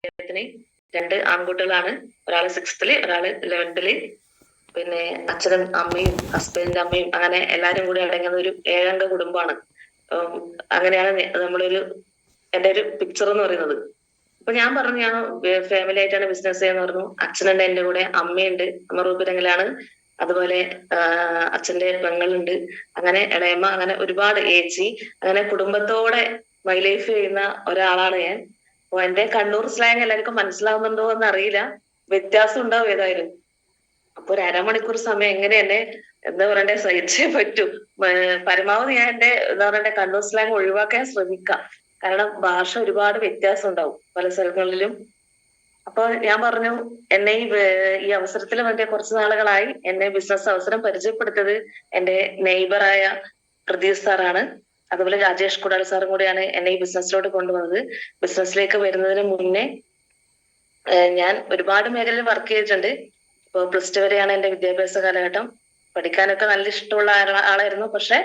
അദ്ദേഹത്തിന് 2 ആൺകുട്ടികളാണ്. ഒരാള് 6th, ഒരാള് 11th. പിന്നെ അച്ഛനും അമ്മയും ഹസ്ബൻഡിന്റെ അമ്മയും അങ്ങനെ എല്ലാരും കൂടി അടങ്ങുന്ന ഒരു 7 അംഗ കുടുംബമാണ്. അങ്ങനെയാണ് എന്റെ ഒരു പിക്ചർ എന്ന് പറയുന്നത്. അപ്പൊ ഞാൻ പറഞ്ഞു ഞാൻ ഫാമിലി ആയിട്ടാണ് ബിസിനസ് ചെയ്യാന്ന് പറഞ്ഞു. അച്ഛനുണ്ട് എന്റെ കൂടെ, അമ്മയുണ്ട്, അമ്മ റൂപിരങ്ങിലാണ്. അതുപോലെ അച്ഛന്റെ പെങ്ങളുണ്ട്, അങ്ങനെ ഇളയമ്മ, അങ്ങനെ ഒരുപാട് ഏച്ചി, അങ്ങനെ കുടുംബത്തോടെ മൈ ലൈഫ് ചെയ്യുന്ന ഒരാളാണ് ഞാൻ. അപ്പൊ എന്റെ കണ്ണൂർ സ്ലാങ് എല്ലാവർക്കും മനസ്സിലാവുന്നുണ്ടോ എന്ന് അറിയില്ല, വ്യത്യാസം ഉണ്ടാവും ഏതായാലും. അപ്പൊ ഒരു അരമണിക്കൂർ സമയം എങ്ങനെ എന്നെ എന്താ പറയണ്ടേ സഹിച്ചേ പറ്റൂ. പരമാവധി ഞാൻ എന്റെ എന്താ പറയണ്ടേ കണ്ണൂർ സ്ലാങ് ഒഴിവാക്കാൻ ശ്രമിക്കാം. കാരണം ഭാഷ ഒരുപാട് വ്യത്യാസം ഉണ്ടാവും പല സ്ഥലങ്ങളിലും. അപ്പൊ ഞാൻ പറഞ്ഞു എന്നെ ഈ അവസരത്തിൽ വേണ്ടി കുറച്ച് നാളുകളായി എന്നെ ബിസിനസ് അവസരം പരിചയപ്പെടുത്തിയത് എന്റെ നെയ്ബറായ പ്രദീപ് സാറാണ്. അതുപോലെ രാജേഷ് കുടാൽ സാറും കൂടിയാണ് എന്നെ ഈ ബിസിനസ്സിലോട്ട് കൊണ്ടുവന്നത്. ബിസിനസ്സിലേക്ക് വരുന്നതിന് മുന്നേ ഞാൻ ഒരുപാട് മേഖലയിൽ വർക്ക് ചെയ്തിട്ടുണ്ട്. ഇപ്പൊ +2 വരെയാണ് എന്റെ വിദ്യാഭ്യാസ കാലഘട്ടം. പഠിക്കാനൊക്കെ നല്ല ഇഷ്ടമുള്ള ആളായിരുന്നു. പക്ഷെ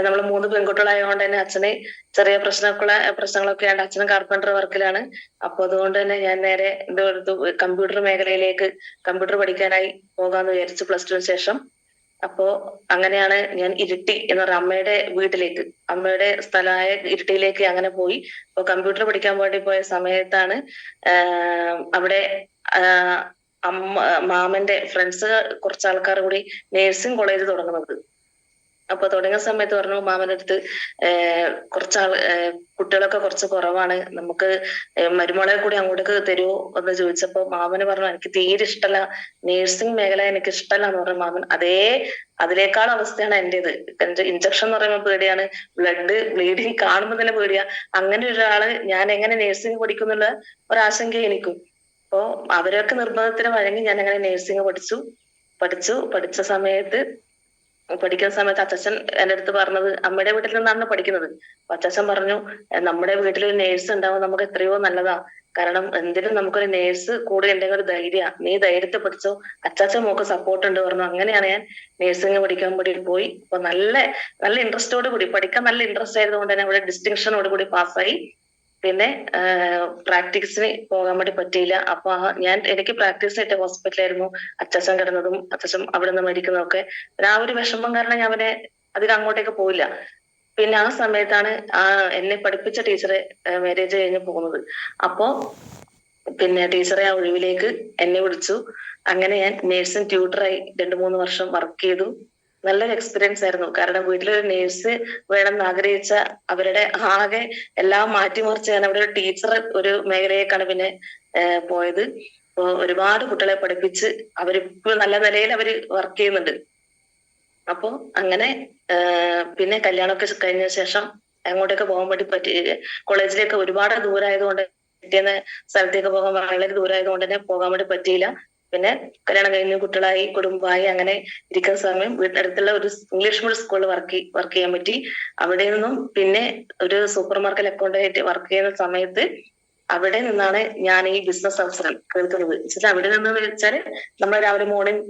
നമ്മൾ 3 പെൺകുട്ടികളായതുകൊണ്ട് തന്നെ അച്ഛന് ചെറിയ പ്രശ്നങ്ങളൊക്കെ ആണ്. അച്ഛനും കാർപ്പൻറ്റർ വർക്കിലാണ്. അപ്പൊ അതുകൊണ്ട് തന്നെ ഞാൻ നേരെ കമ്പ്യൂട്ടർ മേഖലയിലേക്ക് കമ്പ്യൂട്ടർ പഠിക്കാനായി പോകാന്ന് വിചാരിച്ചു +2 ശേഷം. അപ്പോ അങ്ങനെയാണ് ഞാൻ ഇരിട്ടി എന്ന് പറഞ്ഞ അമ്മയുടെ വീട്ടിലേക്ക്, അമ്മയുടെ സ്ഥലമായ ഇരിട്ടിയിലേക്ക് അങ്ങനെ പോയി. അപ്പൊ കമ്പ്യൂട്ടർ പഠിക്കാൻ വേണ്ടി പോയ സമയത്താണ് അവിടെ മാമന്റെ ഫ്രണ്ട്സ് കുറച്ച് ആൾക്കാർ കൂടി നേഴ്സിംഗ് കോളേജ് തുടങ്ങുന്നത്. അപ്പൊ തുടങ്ങിയ സമയത്ത് പറഞ്ഞു മാമന്റെ അടുത്ത് കുട്ടികളൊക്കെ കുറച്ച് കുറവാണ്, നമുക്ക് മരുമോളെ കൂടി അങ്ങോട്ടേക്ക് തരുമോ എന്ന് ചോദിച്ചപ്പോ മാമന് പറഞ്ഞു എനിക്ക് തീരെ ഇഷ്ടമല്ല, നേഴ്സിംഗ് മേഖല എനിക്ക് ഇഷ്ടമല്ല എന്ന് പറഞ്ഞു മാമൻ. അതിനേക്കാൾ അവസ്ഥയാണ് എന്റേത്. ഇഞ്ചക്ഷൻ എന്ന് പറയുമ്പോൾ പേടിയാണ്, ബ്ലീഡിങ് കാണുമ്പോൾ തന്നെ പേടിയാ. അങ്ങനെ ഒരാള് ഞാൻ എങ്ങനെ നേഴ്സിംഗ് പഠിക്കുന്നുള്ള ഒരാശങ്ക എനിക്കും. അപ്പോ അവരൊക്കെ നിർബന്ധത്തിന് വഴങ്ങി ഞാൻ അങ്ങനെ നേഴ്സിംഗ് പഠിച്ച സമയത്ത് അച്ഛൻ എന്റെ അടുത്ത് പറഞ്ഞത്, അമ്മയുടെ വീട്ടിൽ നിന്നാണ് പഠിക്കുന്നത്. അപ്പൊ അച്ഛൻ പറഞ്ഞു നമ്മുടെ വീട്ടിലൊരു നേഴ്സ് ഉണ്ടാവും നമുക്ക് എത്രയോ നല്ലതാ. കാരണം എന്തിനും നമുക്കൊരു നേഴ്സ് കൂടെ ഉണ്ടെങ്കിൽ ഒരു ധൈര്യ, നീ ധൈര്യത്തെ പഠിച്ചോ, അച്ചാച്ചൻ മോക്ക് സപ്പോർട്ട് ഉണ്ട് പറഞ്ഞു. അങ്ങനെയാണ് ഞാൻ നേഴ്സിംഗ് പഠിക്കാൻ വേണ്ടി പോയി. അപ്പൊ നല്ല ഇൻട്രസ്റ്റോട് കൂടി പഠിക്കാൻ നല്ല ഇൻട്രസ്റ്റ് ആയതുകൊണ്ട് തന്നെ അവിടെ ഡിസ്റ്റിങ്ഷനോട് കൂടി പാസ്സായി. പിന്നെ പ്രാക്ടീസിന് പോകാൻ വേണ്ടി പറ്റിയില്ല. അപ്പൊ എനിക്ക് പ്രാക്ടീസ് ആയിട്ട് ഹോസ്പിറ്റലായിരുന്നു അച്ഛൻ കിടന്നതും അച്ഛൻ അവിടെ നിന്ന് മരിക്കുന്നതും ഒക്കെ. ആ ഒരു വിഷമം കാരണം ഞാൻ അധികം അങ്ങോട്ടേക്ക് പോയില്ല. പിന്നെ ആ സമയത്താണ് എന്നെ പഠിപ്പിച്ച ടീച്ചറെ മാരേജ് കഴിഞ്ഞ് പോകുന്നത്. അപ്പോ പിന്നെ ടീച്ചറെ ആ ഒഴിവിലേക്ക് എന്നെ വിളിച്ചു. അങ്ങനെ ഞാൻ നേഴ്സിംഗ് ട്യൂട്ടറായി 2-3 വർഷം വർക്ക് ചെയ്തു. നല്ലൊരു എക്സ്പീരിയൻസ് ആയിരുന്നു. കാരണം വീട്ടിലൊരു നേഴ്സ് വേണമെന്ന് ആഗ്രഹിച്ച അവരുടെ ആകെ എല്ലാം മാറ്റിമറിച്ച് ഞാൻ അവിടെ ഒരു ടീച്ചർ ഒരു മേഖലയിലേക്കാണ് പിന്നെ പോയത്. അപ്പൊ ഒരുപാട് കുട്ടികളെ പഠിപ്പിച്ച് അവരിപ്പോൾ നല്ല നിലയിൽ അവര് വർക്ക് ചെയ്യുന്നുണ്ട്. അപ്പൊ അങ്ങനെ പിന്നെ കല്യാണമൊക്കെ കഴിഞ്ഞ ശേഷം അങ്ങോട്ടേക്ക് പോകാൻ വേണ്ടി കോളേജിലേക്ക് ഒരുപാട് ദൂരമായതുകൊണ്ട് പിറ്റേന്ന് സ്ഥലത്തേക്ക് പോകാൻ വളരെ ദൂരമായതുകൊണ്ട് തന്നെ പോകാൻ വേണ്ടി പറ്റിയില്ല. പിന്നെ കല്യാണം കഴിഞ്ഞ് കുട്ടികളായി കുടുംബമായി അങ്ങനെ ഇരിക്കുന്ന സമയം വീട്ടിനടുത്തുള്ള ഒരു ഇംഗ്ലീഷ് മീഡിയം സ്കൂളിൽ വർക്ക് ചെയ്യാൻ പറ്റി. അവിടെ നിന്നും പിന്നെ ഒരു സൂപ്പർ മാർക്കറ്റ് അക്കൗണ്ടായിട്ട് വർക്ക് ചെയ്യുന്ന സമയത്ത് അവിടെ നിന്നാണ് ഞാൻ ഈ ബിസിനസ് അവസരം കേൾക്കുന്നത്. അവിടെ നിന്ന് വെച്ചാല് നമ്മൾ രാവിലെ മോർണിംഗ്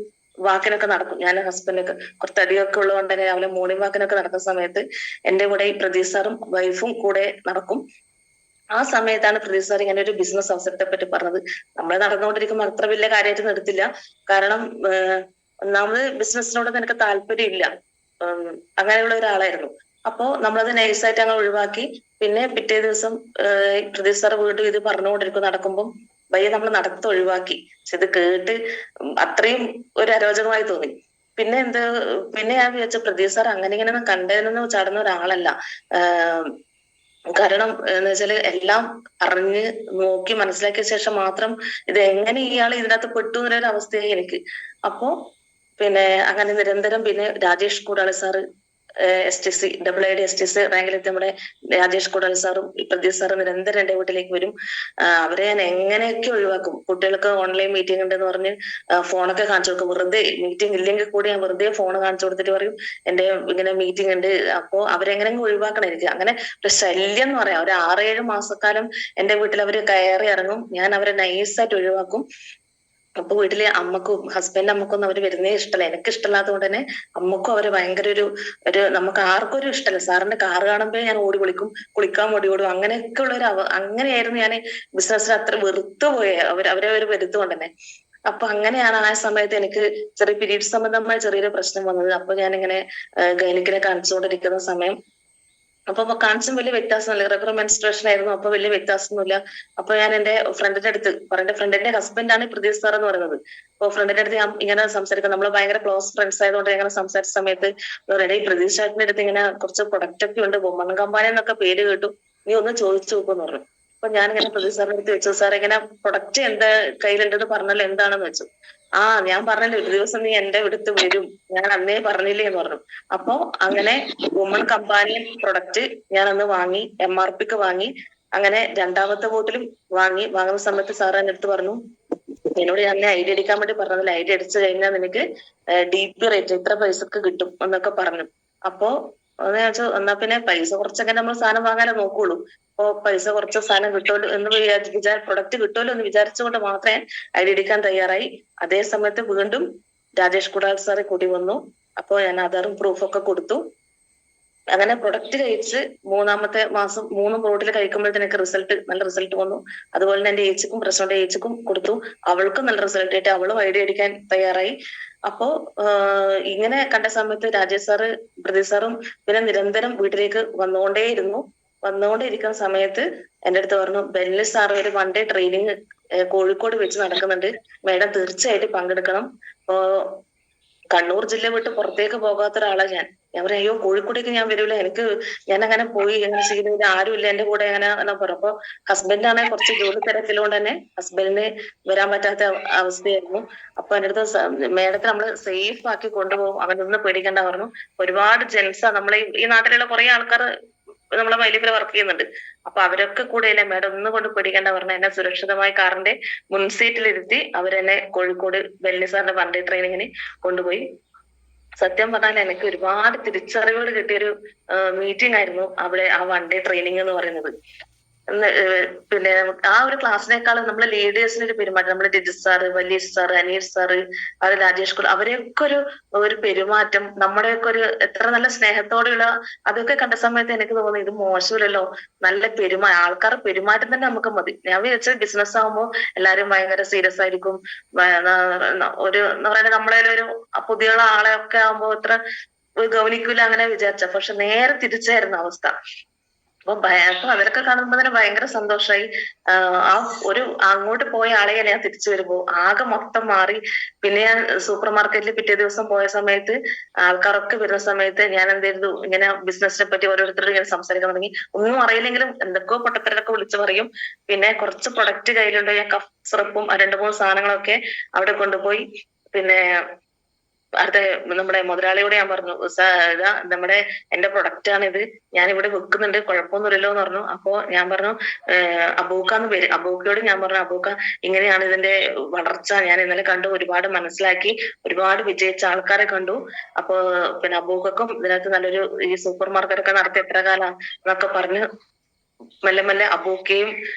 വാക്കിനൊക്കെ നടക്കും. ഞാൻ ഹസ്ബൻഡൊക്കെ കുറച്ച് അടിയൊക്കെ ഉള്ളതുകൊണ്ട് തന്നെ രാവിലെ മോർണിംഗ് വാക്കിനൊക്കെ നടക്കുന്ന സമയത്ത് എന്റെ കൂടെ ഈ പ്രദീപ് സാറും വൈഫും കൂടെ നടക്കും. ആ സമയത്താണ് പ്രദീപ് സാർ ഇങ്ങനെ ഒരു ബിസിനസ് അവസരത്തെ പറ്റി പറഞ്ഞത്. നമ്മൾ നടന്നുകൊണ്ടിരിക്കുമ്പോൾ അത്ര വലിയ കാര്യമായിട്ട് എടുത്തില്ല. കാരണം ഒന്നാമത് ബിസിനസ്സിനോട് എനിക്ക് താല്പര്യമില്ല, അങ്ങനെയുള്ള ഒരാളായിരുന്നു. അപ്പോ നമ്മളത് നൈസായിട്ട് അങ്ങനെ ഒഴിവാക്കി. പിന്നെ പിറ്റേ ദിവസം പ്രദീപ് സാർ വീണ്ടും ഇത് പറഞ്ഞുകൊണ്ടിരിക്കും നടക്കുമ്പോൾ നമ്മൾ നടത്ത ഒഴിവാക്കി. പക്ഷെ ഇത് കേട്ട് അത്രയും ഒരു അരോചകമായി തോന്നി. പിന്നെ ഞാൻ വിചാരിച്ച പ്രദീപ് സാർ അങ്ങനെ ഇങ്ങനെ കണ്ടതിനൊന്നും ചടന്ന ഒരാളല്ല. കാരണം എന്ന് വെച്ചാല് എല്ലാം അറിഞ്ഞ് നോക്കി മനസ്സിലാക്കിയ ശേഷം മാത്രം ഇത് എങ്ങനെ ഇയാൾ ഇതിനകത്ത് പെട്ടു എന്നൊരു അവസ്ഥയായി എനിക്ക്. അപ്പോ പിന്നെ അങ്ങനെ നിരന്തരം പിന്നെ Rajesh Koodali sir STC AA STC റാങ്കിലെത്തി നമ്മുടെ രാജേഷ് കൂടാളി സാറും പ്രദീപ് സാറും നിരന്തരം എന്റെ വീട്ടിലേക്ക് വരും. അവരെ ഞാൻ എങ്ങനെയൊക്കെ ഒഴിവാക്കും. കുട്ടികൾക്ക് ഓൺലൈൻ മീറ്റിംഗ് ഉണ്ടെന്ന് പറഞ്ഞ് ഫോണൊക്കെ കാണിച്ചു കൊടുക്കും. വെറുതെ മീറ്റിംഗ് ഇല്ലെങ്കിൽ കൂടി ഞാൻ വെറുതെ ഫോൺ കാണിച്ചു കൊടുത്തിട്ട് പറയും എന്റെ ഇങ്ങനെ മീറ്റിംഗ് ഉണ്ട്. അപ്പോ അവരെങ്ങനെ ഒഴിവാക്കണം എനിക്ക്. അങ്ങനെ ഒരു ശല്യം എന്ന് പറയാം. ഒരു 6-7 മാസക്കാലം എന്റെ വീട്ടിൽ അവര് കയറി ഇറങ്ങും. ഞാൻ അവരെ നൈസായിട്ട് ഒഴിവാക്കും. അപ്പൊ വീട്ടിലെ അമ്മക്കും ഹസ്ബൻഡ് അമ്മക്കൊന്നും അവര് വരുന്നേ ഇഷ്ടമല്ല. എനിക്ക് ഇഷ്ടമല്ലാത്തത് കൊണ്ട് തന്നെ അമ്മക്കും അവര് ഭയങ്കര ഒരു നമുക്ക് ആർക്കും ഒരു ഇഷ്ടമല്ല. സാറിന്റെ കാറ് കാണുമ്പോഴേ ഞാൻ ഓടി വിളിക്കും, കുളിക്കാൻ ഓടി ഓടും, അങ്ങനെയൊക്കെ ഉള്ള അങ്ങനെയായിരുന്നു ഞാൻ ബിസിനസ്സിൽ അത്ര വെറുത്തു പോയെ അവരെ ഒരു വരുത്തുകൊണ്ട് തന്നെ. അപ്പൊ അങ്ങനെയാണ് ആ സമയത്ത് എനിക്ക് ചെറിയ പീരീഡ്സ് സംബന്ധമായ ചെറിയൊരു പ്രശ്നം വന്നത്. അപ്പൊ ഞാനിങ്ങനെ ഗൈനിക്കിനെ കാണിച്ചുകൊണ്ടിരിക്കുന്ന സമയം അപ്പൊ കാണിച്ചും വലിയ വ്യത്യാസമൊന്നുമില്ല, റെഗുലർ മെൻസ്ട്രേഷൻ ആയിരുന്നു. അപ്പൊ വലിയ വ്യത്യാസമൊന്നുമില്ല. അപ്പൊ ഞാൻ എന്റെ ഫ്രണ്ടിന്റെ അടുത്ത് എന്റെ ഫ്രണ്ടിന്റെ ഹസ്ബൻഡാണ് പ്രദീപ് സാർ എന്ന് പറയുന്നത്. അപ്പൊ ഫ്രണ്ടിന്റെ അടുത്ത് ഞാൻ ഇങ്ങനെ സംസാരിക്കാം, നമ്മൾ ഭയങ്കര ക്ലോസ് ഫ്രണ്ട്സ് ആയതുകൊണ്ട് ഇങ്ങനെ സംസാരിച്ച സമയത്ത് ഈ പ്രദീപ് ചേട്ടന്റെ അടുത്ത് ഇങ്ങനെ കുറച്ച് പ്രൊഡക്റ്റ് ഒക്കെ ഉണ്ട്, വുമൺ കമ്പാനി എന്നൊക്കെ പേര് കേട്ടു, നീ ഒന്ന് ചോദിച്ചു നോക്കുമെന്ന് പറഞ്ഞു. അപ്പൊ ഞാനിങ്ങനെ പ്രദീപ് സാറിന്റെ അടുത്ത് വെച്ചു, സാർ ഇങ്ങനെ പ്രൊഡക്റ്റ് എന്താ കയ്യിലുണ്ടെന്ന് പറഞ്ഞാൽ എന്താണെന്ന് വെച്ചു. ഞാൻ പറഞ്ഞല്ലോ ഒരു ദിവസം നീ എന്റെ അടുത്ത് വരും, ഞാൻ അന്നേ പറഞ്ഞില്ലേ എന്ന് പറഞ്ഞു. അപ്പൊ അങ്ങനെ വുമൺ കമ്പാനി പ്രൊഡക്റ്റ് ഞാൻ അന്ന് വാങ്ങി, MRPക്ക് വാങ്ങി. അങ്ങനെ രണ്ടാമത്തെ ബോട്ടിലും വാങ്ങുന്ന സമയത്ത് സാർ എന്റെ അടുത്ത് പറഞ്ഞു, എന്നോട് ഞാൻ ഐഡി അടിക്കാൻ വേണ്ടി പറഞ്ഞതിൽ ഐഡി അടിച്ചു കഴിഞ്ഞാൽ നിനക്ക് DP റേറ്റ് ഇത്ര പൈസക്ക് കിട്ടും എന്നൊക്കെ പറഞ്ഞു. അപ്പൊ ഞാൻ വെച്ചു എന്നാ പിന്നെ പൈസ കുറച്ചൊക്കെ നമ്മൾ സാധനം വാങ്ങാനേ നോക്കുള്ളൂ, അപ്പൊ പൈസ കുറച്ച് സാധനം കിട്ടുമല്ലോ എന്ന് പ്രൊഡക്റ്റ് കിട്ടുമല്ലോ എന്ന് വിചാരിച്ചുകൊണ്ട് മാത്രമേ ഐഡി അടിക്കാൻ തയ്യാറായി. അതേ സമയത്ത് വീണ്ടും രാജേഷ് കുടാൽ സാറെ കൂടി വന്നു. അപ്പൊ ഞാൻ ആധാറും പ്രൂഫൊക്കെ കൊടുത്തു. അങ്ങനെ പ്രൊഡക്റ്റ് കഴിച്ച് 3-ാമത്തെ മാസം 3 ബോട്ടിൽ കഴിക്കുമ്പോഴത്തേക്ക് എനിക്ക് നല്ല റിസൾട്ട് വന്നു. അതുപോലെ തന്നെ എന്റെ ഏച്ചിക്കും പ്രശ്നമുണ്ട്, ഏച്ചിക്കും കൊടുത്തു, അവൾക്കും നല്ല റിസൾട്ട് ആയിട്ട് അവളും ഐഡി അടിക്കാൻ തയ്യാറായി. അപ്പോ ഇങ്ങനെ കണ്ട സമയത്ത് രാജേഷ് സാറ് പ്രദീപ് സാറും പിന്നെ നിരന്തരം വീട്ടിലേക്ക് വന്നുകൊണ്ടേയിരിക്കുന്ന സമയത്ത് എന്റെ അടുത്ത് പറഞ്ഞു, ബെല്ലി സാർ ഒരു 1 ഡേ ട്രെയിനിങ് കോഴിക്കോട് വെച്ച് നടക്കുന്നുണ്ട്, മേഡം തീർച്ചയായിട്ടും പങ്കെടുക്കണം. അപ്പോ കണ്ണൂർ ജില്ല വിട്ട് പുറത്തേക്ക് പോകാത്ത ഒരാളാണ് ഞാൻ പറയാം, അയ്യോ കോഴിക്കോടേക്ക് ഞാൻ വരൂല, ഞാൻ അങ്ങനെ പോയി എങ്ങനെ ചെയ്യുന്നില്ല, ആരും ഇല്ല എന്റെ കൂടെ എങ്ങനെ പറഞ്ഞു. അപ്പൊ ഹസ്ബൻഡാണെങ്കിൽ കുറച്ച് ജോലി തിരക്കിലുകൊണ്ട് തന്നെ ഹസ്ബൻഡിന് വരാൻ പറ്റാത്ത അവസ്ഥയായിരുന്നു. അപ്പൊ എന്റെ അടുത്ത് മേഡത്തെ നമ്മള് സേഫ് ആക്കി കൊണ്ടുപോകും, അവനൊന്നും പേടിക്കണ്ട പറഞ്ഞു. ഒരുപാട് ജെൻസാ നമ്മളെ ഈ നാട്ടിലുള്ള കുറെ ആൾക്കാർ നമ്മളെ മൈലിപ്പിൽ വർക്ക് ചെയ്യുന്നുണ്ട്. അപ്പൊ അവരൊക്കെ കൂടെയല്ലേ, മേഡം ഒന്നും കൊണ്ട് പേടിക്കേണ്ട പറഞ്ഞു. എന്നെ സുരക്ഷിതമായി കാറിന്റെ മുൻസീറ്റിലിരുത്തി അവരെന്നെ കോഴിക്കോട് ബെല്ലി സാറിന്റെ 1 ഡേ ട്രെയിനിങ്ങിന് കൊണ്ടുപോയി. സത്യം പറഞ്ഞാൽ എനിക്ക് ഒരുപാട് തിരിച്ചറിവുകൾ കിട്ടിയൊരു മീറ്റിംഗ് ആയിരുന്നു അവിടെ ആ 1 ഡേ ട്രെയിനിങ് എന്ന് പറയുന്നത്. പിന്നെ ആ ഒരു ക്ലാസ്സിനേക്കാളും നമ്മളെ ലീഡേഴ്സിന് ഒരു പെരുമാറ്റം, നമ്മളെ Rajith sir, Valees sir, Aneesh sir, അത് രാജേഷ് കുമാർ, അവരെയൊക്കെ ഒരു പെരുമാറ്റം, നമ്മുടെയൊക്കെ ഒരു എത്ര നല്ല സ്നേഹത്തോടെയുള്ള അതൊക്കെ കണ്ട സമയത്ത് എനിക്ക് തോന്നി ഇത് മോശമില്ലല്ലോ, നല്ല ആൾക്കാർ പെരുമാറ്റം തന്നെ നമുക്ക് മതി. ഞാൻ വിചാരിച്ച ബിസിനസ് ആകുമ്പോൾ എല്ലാരും ഭയങ്കര സീരിയസ് ആയിരിക്കും, ഒരു എന്താ പറയുക നമ്മളെ ഒരു പുതിയ ആളെ ഒക്കെ ആകുമ്പോ ഇത്ര ഗൗനിക്കൂല അങ്ങനെ വിചാരിച്ച, പക്ഷെ നേരെ തിരിച്ചായിരുന്നു അവസ്ഥ. അപ്പൊ അവരൊക്കെ കാണുമ്പോ തന്നെ ഭയങ്കര സന്തോഷമായി. ആ ഒരു അങ്ങോട്ട് പോയ ആളെ ഞാൻ തിരിച്ചു വരുമ്പോ ആകെ മൊത്തം മാറി. പിന്നെ ഞാൻ സൂപ്പർ മാർക്കറ്റിൽ പിറ്റേ ദിവസം പോയ സമയത്ത് ആൾക്കാരൊക്കെ വരുന്ന സമയത്ത് ഞാൻ എന്ത് ചെയ്തു, ഇങ്ങനെ ബിസിനസിനെ പറ്റി ഓരോരുത്തരോട് ഇങ്ങനെ സംസാരിക്കാൻ തുടങ്ങി. ഒന്നും അറിയില്ലെങ്കിലും എന്തൊക്കെയോ പൊട്ടത്തരൊക്കെ വിളിച്ചു പറയും. പിന്നെ കുറച്ച് പ്രൊഡക്റ്റ് കയ്യിലുണ്ട്, ഞാൻ കഫ് സിറപ്പും 2-3 സാധനങ്ങളൊക്കെ അവിടെ കൊണ്ടുപോയി. പിന്നെ അടുത്ത നമ്മുടെ മുതലാളിയോട് ഞാൻ പറഞ്ഞു, ഇതാ എന്റെ പ്രൊഡക്റ്റ് ആണ് ഇത്, ഞാൻ ഇവിടെ വെക്കുന്നുണ്ട്, കുഴപ്പമൊന്നുമില്ലല്ലോ എന്ന് പറഞ്ഞു. അപ്പൊ ഞാൻ പറഞ്ഞു, അബൂക്കാന്ന് പേര്, അബൂക്കയോട് ഞാൻ പറഞ്ഞു, അബൂക്ക ഇങ്ങനെയാണ് ഇതിന്റെ വളർച്ച, ഞാൻ ഇന്നലെ കണ്ടു, ഒരുപാട് മനസ്സിലാക്കി, ഒരുപാട് വിജയിച്ച ആൾക്കാരെ കണ്ടു. അപ്പൊ പിന്നെ അബൂക്കും ഇതിനകത്ത് നല്ലൊരു ഈ സൂപ്പർ മാർക്കറ്റ് ഒക്കെ നടത്തി എത്ര കാലം എന്നൊക്കെ പറഞ്ഞ് മെല്ലെ മെല്ലെ അബൂക്കയും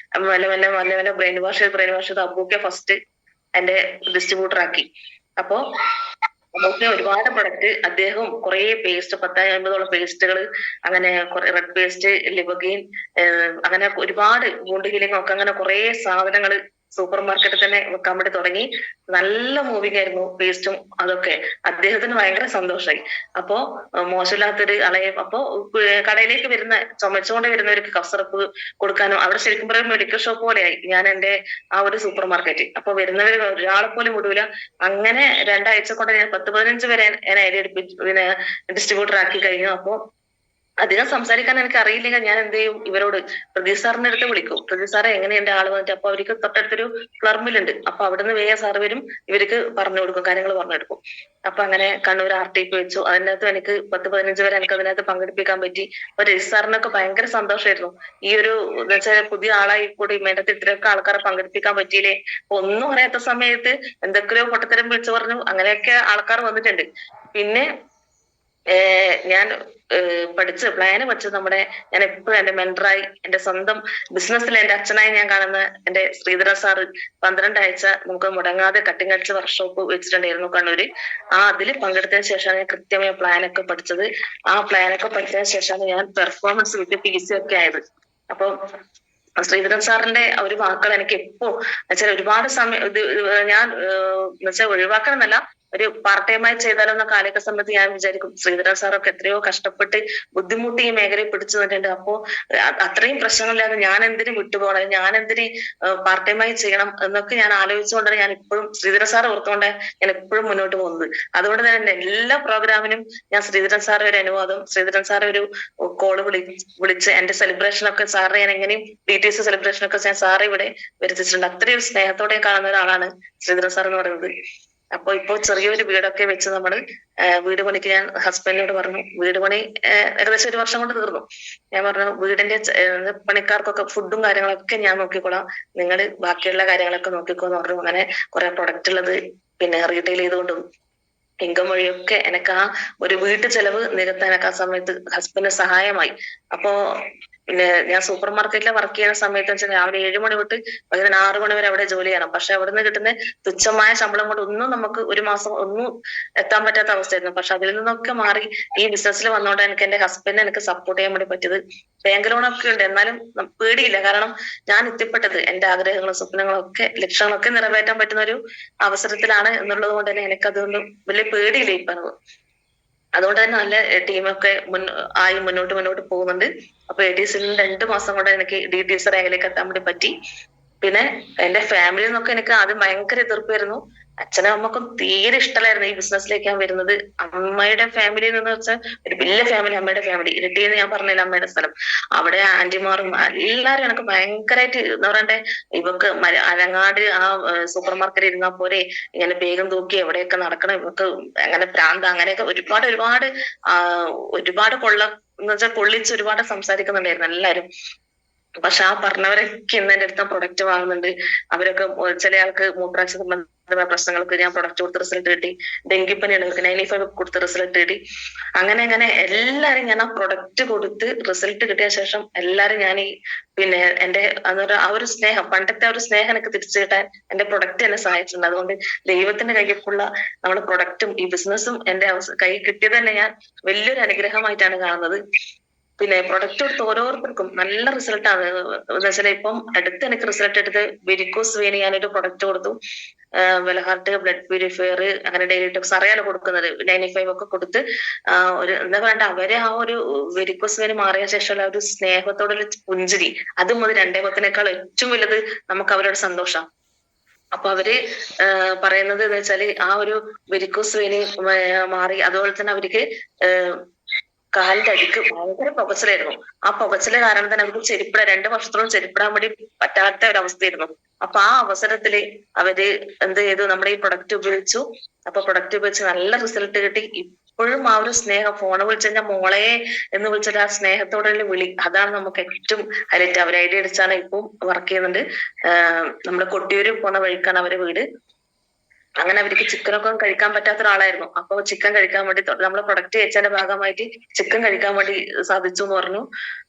മെല്ലെ ബ്രെയിൻ വാഷ് ചെയ്ത് അബൂക്കെ ഫസ്റ്റ് എന്റെ ഡിസ്ട്രിബ്യൂട്ടർ ആക്കി. അപ്പോ നമുക്ക് ഒരുപാട് പ്രൊഡക്റ്റ് അദ്ദേഹം കുറെ പേസ്റ്റ് 10-50ഓളം പേസ്റ്റുകൾ, അങ്ങനെ റെഡ് പേസ്റ്റ്, ലിബഗീൻ, അങ്ങനെ ഒരുപാട് വൂണ്ട് ഹീലിംഗ് ഒക്കെ, അങ്ങനെ കുറെ സാധനങ്ങൾ സൂപ്പർ മാർക്കറ്റിൽ തന്നെ വെക്കാൻ വേണ്ടി തുടങ്ങി. നല്ല മൂവിങ് ആയിരുന്നു പേസ്റ്റും അതൊക്കെ. അദ്ദേഹത്തിന് ഭയങ്കര സന്തോഷമായി. അപ്പോ മോശമില്ലാത്തൊരു അളയും. അപ്പോ കടയിലേക്ക് ചുമച്ചുകൊണ്ട് വരുന്നവർക്ക് കഫ്സിറപ്പ് കൊടുക്കാനും, അവിടെ ശരിക്കും പറയുന്ന മെഡിക്കൽ ഷോപ്പ് പോലെയായി ഞാൻ എന്റെ ആ ഒരു സൂപ്പർ മാർക്കറ്റ്. അപ്പൊ വരുന്നവർ ഒരാളെ പോലും വിടൂല. അങ്ങനെ 2 ആഴ്ച കൊണ്ട് ഞാൻ 10-15 പേരെ ഞാൻ പിന്നെ ഡിസ്ട്രിബ്യൂട്ടർ ആക്കി കഴിഞ്ഞു. അപ്പൊ അധികം സംസാരിക്കാൻ എനിക്ക് അറിയില്ലെങ്കിൽ ഞാൻ എന്ത് ചെയ്യും, ഇവരോട് പ്രദീപ് സാറിന്റെ അടുത്ത് വിളിക്കും, പ്രദീപ് സാറെ എങ്ങനെയുണ്ട് ആള് വന്നിട്ട്. അപ്പൊ അവർക്ക് തൊട്ടടുത്തൊരു ഫ്ലർമിലുണ്ട്, അപ്പൊ അവിടുന്ന് വേഗം സാറ് വരും, ഇവർക്ക് പറഞ്ഞു കൊടുക്കും, കാര്യങ്ങൾ പറഞ്ഞു കൊടുക്കും. അപ്പൊ അങ്ങനെ കണ്ണൂർ RTP വെച്ചു. അതിനകത്ത് എനിക്ക് 10-15 പേരെ എനിക്ക് അതിനകത്ത് പങ്കെടുപ്പിക്കാൻ പറ്റി. അപ്പൊ രജിത് സാറിനൊക്കെ ഭയങ്കര സന്തോഷമായിരുന്നു. ഈ ഒരു എന്ന് വെച്ചാൽ പുതിയ ആളായി കൂടി മേഡത്തിൽ ഇത്രയൊക്കെ ആൾക്കാരെ പങ്കെടുപ്പിക്കാൻ പറ്റിയില്ലേ. ഒന്നും അറിയാത്ത സമയത്ത് എന്തൊക്കെയോ പൊട്ടത്തരം വിളിച്ചു പറഞ്ഞു, അങ്ങനെയൊക്കെ ആൾക്കാർ വന്നിട്ടുണ്ട്. പിന്നെ ഞാൻ പഠിച്ച് പ്ലാന് പഠിച്ചത് ഞാൻ എപ്പോഴും എന്റെ മെന്ററായി എന്റെ സ്വന്തം ബിസിനസ്സിൽ എന്റെ അച്ഛനായി ഞാൻ കാണുന്ന എന്റെ ശ്രീധര സാറ് 12 ആഴ്ച നമുക്ക് മുടങ്ങാതെ കട്ടിങ് കൾച്ചർ വർക്ക്ഷോപ്പ് വെച്ചിട്ടുണ്ടായിരുന്നു കണ്ണൂര്. അതിൽ പങ്കെടുത്തതിന് ശേഷമാണ് ഞാൻ കൃത്യമായ പ്ലാനൊക്കെ പഠിച്ചത്. ആ പ്ലാനൊക്കെ പഠിച്ചതിന് ശേഷമാണ് ഞാൻ പെർഫോമൻസ് വിത്ത് PC ഒക്കെ ആയത്. അപ്പൊ ശ്രീധരൻ സാറിന്റെ ഒരു വാക്കുകൾ എനിക്ക് എപ്പോ വെച്ചാൽ ഒരുപാട് സമയം ഞാൻ എന്നുവെച്ചാൽ ഒഴിവാക്കണമെന്നല്ല, ഒരു പാർട്ട് ടൈമായി ചെയ്താലോ എന്നൊക്കെ ആലോചിക്കുന്ന സമയത്ത് ഞാൻ വിചാരിക്കും ശ്രീധരൻ സാറൊക്കെ എത്രയോ കഷ്ടപ്പെട്ട് ബുദ്ധിമുട്ടി ഈ മേഖലയിൽ പിടിച്ചു നിന്നിട്ടുണ്ട്. അപ്പോ അത്രയും പ്രശ്നങ്ങളില്ലാതെ ഞാൻ എന്തിനു വിട്ടുപോകണം, ഞാൻ എന്തിന് പാർട്ട് ടൈമായി ചെയ്യണം എന്നൊക്കെ ഞാൻ ആലോചിച്ചുകൊണ്ടാണ് ഞാൻ ഇപ്പോഴും ശ്രീധരൻ സാർ ഓർത്തുകൊണ്ട് ഞാൻ എപ്പോഴും മുന്നോട്ട് പോകുന്നത്. അതുകൊണ്ട് തന്നെ എല്ലാ പ്രോഗ്രാമിനും ഞാൻ ശ്രീധരൻ സാറെ ഒരു അനുവാദം, ശ്രീധരൻ സാറെ ഒരു കോള് വിളിച്ച് എന്റെ സെലിബ്രേഷൻ ഒക്കെ സാറിനെ ഞാൻ എങ്ങനെയും DTC സെലിബ്രേഷൻ ഒക്കെ ഞാൻ സാറെ ഇവിടെ വരുത്തിച്ചിട്ടുണ്ട്. അത്രയും സ്നേഹത്തോടെ കാണുന്ന ഒരാളാണ് ശ്രീധരൻ സാർ എന്ന് പറയുന്നത്. അപ്പൊ ഇപ്പൊ ചെറിയൊരു വീടൊക്കെ വെച്ച് വീട് പണിക്ക് ഞാൻ ഹസ്ബൻഡിനോട് പറഞ്ഞു, വീട് പണി ഏകദേശം 1 വർഷം കൊണ്ട് തീർന്നു. ഞാൻ പറഞ്ഞു വീടിന്റെ പണിക്കാർക്കൊക്കെ ഫുഡും കാര്യങ്ങളൊക്കെ ഞാൻ നോക്കിക്കോളാം, നിങ്ങൾ ബാക്കിയുള്ള കാര്യങ്ങളൊക്കെ നോക്കിക്കോന്ന് പറഞ്ഞു. അങ്ങനെ കുറെ പ്രൊഡക്റ്റ് ഉള്ളത് പിന്നെ റീറ്റെയിൽ ചെയ്തുകൊണ്ടും ഇൻകം വഴിയൊക്കെ എനിക്ക് ഒരു വീട്ടു ചെലവ് നികത്താനൊക്കെ ആ സമയത്ത് ഹസ്ബൻഡ് സഹായമായി. അപ്പോ പിന്നെ ഞാൻ സൂപ്പർ മാർക്കറ്റിലെ വർക്ക് ചെയ്യുന്ന സമയത്ത് വെച്ചാൽ രാവിലെ 7 മണി തൊട്ട് വൈകുന്നേരം 6 മണി വരെ അവിടെ ജോലി ചെയ്യണം. പക്ഷെ അവിടെ നിന്ന് കിട്ടുന്ന തുച്ഛമായ ശമ്പളം കൊണ്ട് ഒന്നും നമുക്ക് ഒരു മാസം ഒന്നും എത്താൻ പറ്റാത്ത അവസ്ഥയായിരുന്നു. പക്ഷെ അതിൽ നിന്നൊക്കെ മാറി ഈ ബിസിനസ്സിൽ വന്നോണ്ട് എന്റെ ഹസ്ബൻഡ് എനിക്ക് സപ്പോർട്ട് ചെയ്യാൻ വേണ്ടി പറ്റിയത്. ബാങ്ക് ലോണൊക്കെ ഉണ്ട്, എന്നാലും പേടിയില്ല. കാരണം ഞാൻ എത്തിപ്പെട്ടത് എന്റെ ആഗ്രഹങ്ങളും സ്വപ്നങ്ങളും ഒക്കെ ലക്ഷ്യങ്ങളൊക്കെ നിറവേറ്റാൻ പറ്റുന്ന ഒരു അവസരത്തിലാണ് എന്നുള്ളത് കൊണ്ട് തന്നെ എനിക്കതുകൊണ്ട് വലിയ പേടിയില്ല ഇപ്പൊ. അതുകൊണ്ട് തന്നെ നല്ല ടീമൊക്കെ മുന്നോട്ട് പോകുന്നുണ്ട്. അപ്പൊ ATCൽ 2 മാസം കൊണ്ട് എനിക്ക് DTC റാങ്കിലേക്ക് എത്താൻ വേണ്ടി പറ്റി. പിന്നെ എന്റെ ഫാമിലിയിൽ നിന്നൊക്കെ എനിക്ക് ആദ്യം ഭയങ്കര എതിർപ്പായിരുന്നു. അച്ഛനും അമ്മക്കും തീരെ ഇഷ്ടമല്ലായിരുന്നു ഈ ബിസിനസ്സിലേക്ക് ഞാൻ വരുന്നത്. അമ്മയുടെ ഫാമിലിയിൽ നിന്ന് വെച്ചാൽ ഒരു വലിയ ഫാമിലി, അമ്മയുടെ ഫാമിലി ഇരട്ടിന്ന് ഞാൻ പറഞ്ഞില്ല അമ്മയുടെ സ്ഥലം. അവിടെ ആന്റിമാറും എല്ലാരും എനിക്ക് ഭയങ്കരമായിട്ട് എന്താ പറയണ്ടേ, ഇവക്ക് അലങ്ങാട് സൂപ്പർ മാർക്കറ്റിൽ ഇരുന്നാൽ പോരെ, ഇങ്ങനെ വേഗം തൂക്കി എവിടെയൊക്കെ നടക്കണം, ഇവക്ക് അങ്ങനെ ഭ്രാന്ത്, അങ്ങനെയൊക്കെ ഒരുപാട് എന്ന് വെച്ചാൽ കൊള്ളിച്ച് ഒരുപാട് സംസാരിക്കുന്നുണ്ടായിരുന്നു എല്ലാരും. പക്ഷെ ആ പറഞ്ഞവരൊക്കെ ഇന്ന് എന്റെ അടുത്ത് പ്രൊഡക്റ്റ് വാങ്ങുന്നുണ്ട്. അവരൊക്കെ ചില ആൾക്ക് മൂത്രാശയ സംബന്ധമായ പ്രശ്നങ്ങൾക്ക് ഞാൻ പ്രൊഡക്റ്റ് കൊടുത്ത് റിസൾട്ട് കിട്ടി. ഡെങ്കിപ്പനികൾക്ക് 95 കൊടുത്ത് റിസൾട്ട് കിട്ടി. അങ്ങനെ എല്ലാരും ഞാൻ ആ പ്രൊഡക്റ്റ് കൊടുത്ത് റിസൾട്ട് കിട്ടിയ ശേഷം എല്ലാരും ഞാൻ പിന്നെ എന്റെ ആ ഒരു സ്നേഹം, പണ്ടത്തെ ആ ഒരു സ്നേഹം എനിക്ക് തിരിച്ചു കിട്ടാൻ എന്റെ പ്രൊഡക്റ്റ് എന്നെ സഹായിച്ചിട്ടുണ്ട്. അതുകൊണ്ട് ദൈവത്തിന്റെ കയ്യിലുള്ള നമ്മുടെ പ്രൊഡക്റ്റും ഈ ബിസിനസ്സും എന്റെ കൈ കിട്ടിയത് തന്നെ ഞാൻ വലിയൊരു അനുഗ്രഹമായിട്ടാണ് കാണുന്നത്. പിന്നെ പ്രൊഡക്റ്റ് കൊടുത്ത് ഓരോരുത്തർക്കും നല്ല റിസൾട്ടാണ്. എന്ന് വെച്ചാൽ ഇപ്പം അടുത്ത് എനിക്ക് റിസൾട്ട് എടുത്ത് വെരിക്കോസ് വെയിന് ഞാനൊരു പ്രൊഡക്റ്റ് കൊടുത്തു. വെലഹാർട്ട് ബ്ലഡ് പ്യൂരിഫയർ, അങ്ങനെ ഡെയിലി ടോക്സ് അറിയാലോ കൊടുക്കുന്നത്, 95 ഒക്കെ കൊടുത്ത് ഒരു എന്താ പറയണ്ട, അവരെ ആ ഒരു വെരിക്കോസ് വെയിന് മാറിയ ശേഷമുള്ള ഒരു സ്നേഹത്തോടുള്ള പുഞ്ചിരി, അത് മുതൽ 2 ഏറ്റവും വലുത് നമുക്ക് അവരോട് സന്തോഷം. അപ്പൊ അവര് പറയുന്നത് എന്ന് വെച്ചാല് ആ ഒരു വെരിക്കോസ് വെയിന് മാറി. അതുപോലെ തന്നെ അവർക്ക് കാലിന്റെ അടിക്ക് ഭയങ്കര പുകച്ചിലായിരുന്നു. ആ പുകച്ചിലെ കാരണം തന്നെ അവർക്ക് 2 വർഷത്തോളം ചെരുപ്പിടാൻ വേണ്ടി പറ്റാത്ത ഒരു അവസ്ഥയായിരുന്നു. അപ്പൊ ആ അവസരത്തില് അവര് എന്ത് ചെയ്തു, നമ്മുടെ ഈ പ്രൊഡക്റ്റ് ഉപയോഗിച്ചു. അപ്പൊ പ്രൊഡക്റ്റ് ഉപയോഗിച്ച് നല്ല റിസൾട്ട് കിട്ടി. ഇപ്പോഴും ആ ഒരു സ്നേഹം, ഫോണ് വിളിച്ചു കഴിഞ്ഞാൽ മോളെ എന്ന് വിളിച്ചിട്ട് ആ സ്നേഹത്തോടുള്ള വിളി, അതാണ് നമുക്ക് ഏറ്റവും ഹൈലൈറ്റ്. അവർ ഐഡിയ അടിച്ചാണ് ഇപ്പം വർക്ക് ചെയ്യുന്നുണ്ട്. നമ്മുടെ കൊട്ടിയൂര് പോണ വഴിക്കാണ് അവരെ വീട്. അങ്ങനെ അവർക്ക് ചിക്കനൊക്കെ കഴിക്കാൻ പറ്റാത്ത ഒരാളായിരുന്നു. അപ്പൊ ചിക്കൻ കഴിക്കാൻ വേണ്ടി നമ്മൾ പ്രൊഡക്റ്റ് അയച്ചതിന്റെ ഭാഗമായിട്ട് ചിക്കൻ കഴിക്കാൻ വേണ്ടി സാധിച്ചു എന്ന് പറഞ്ഞു.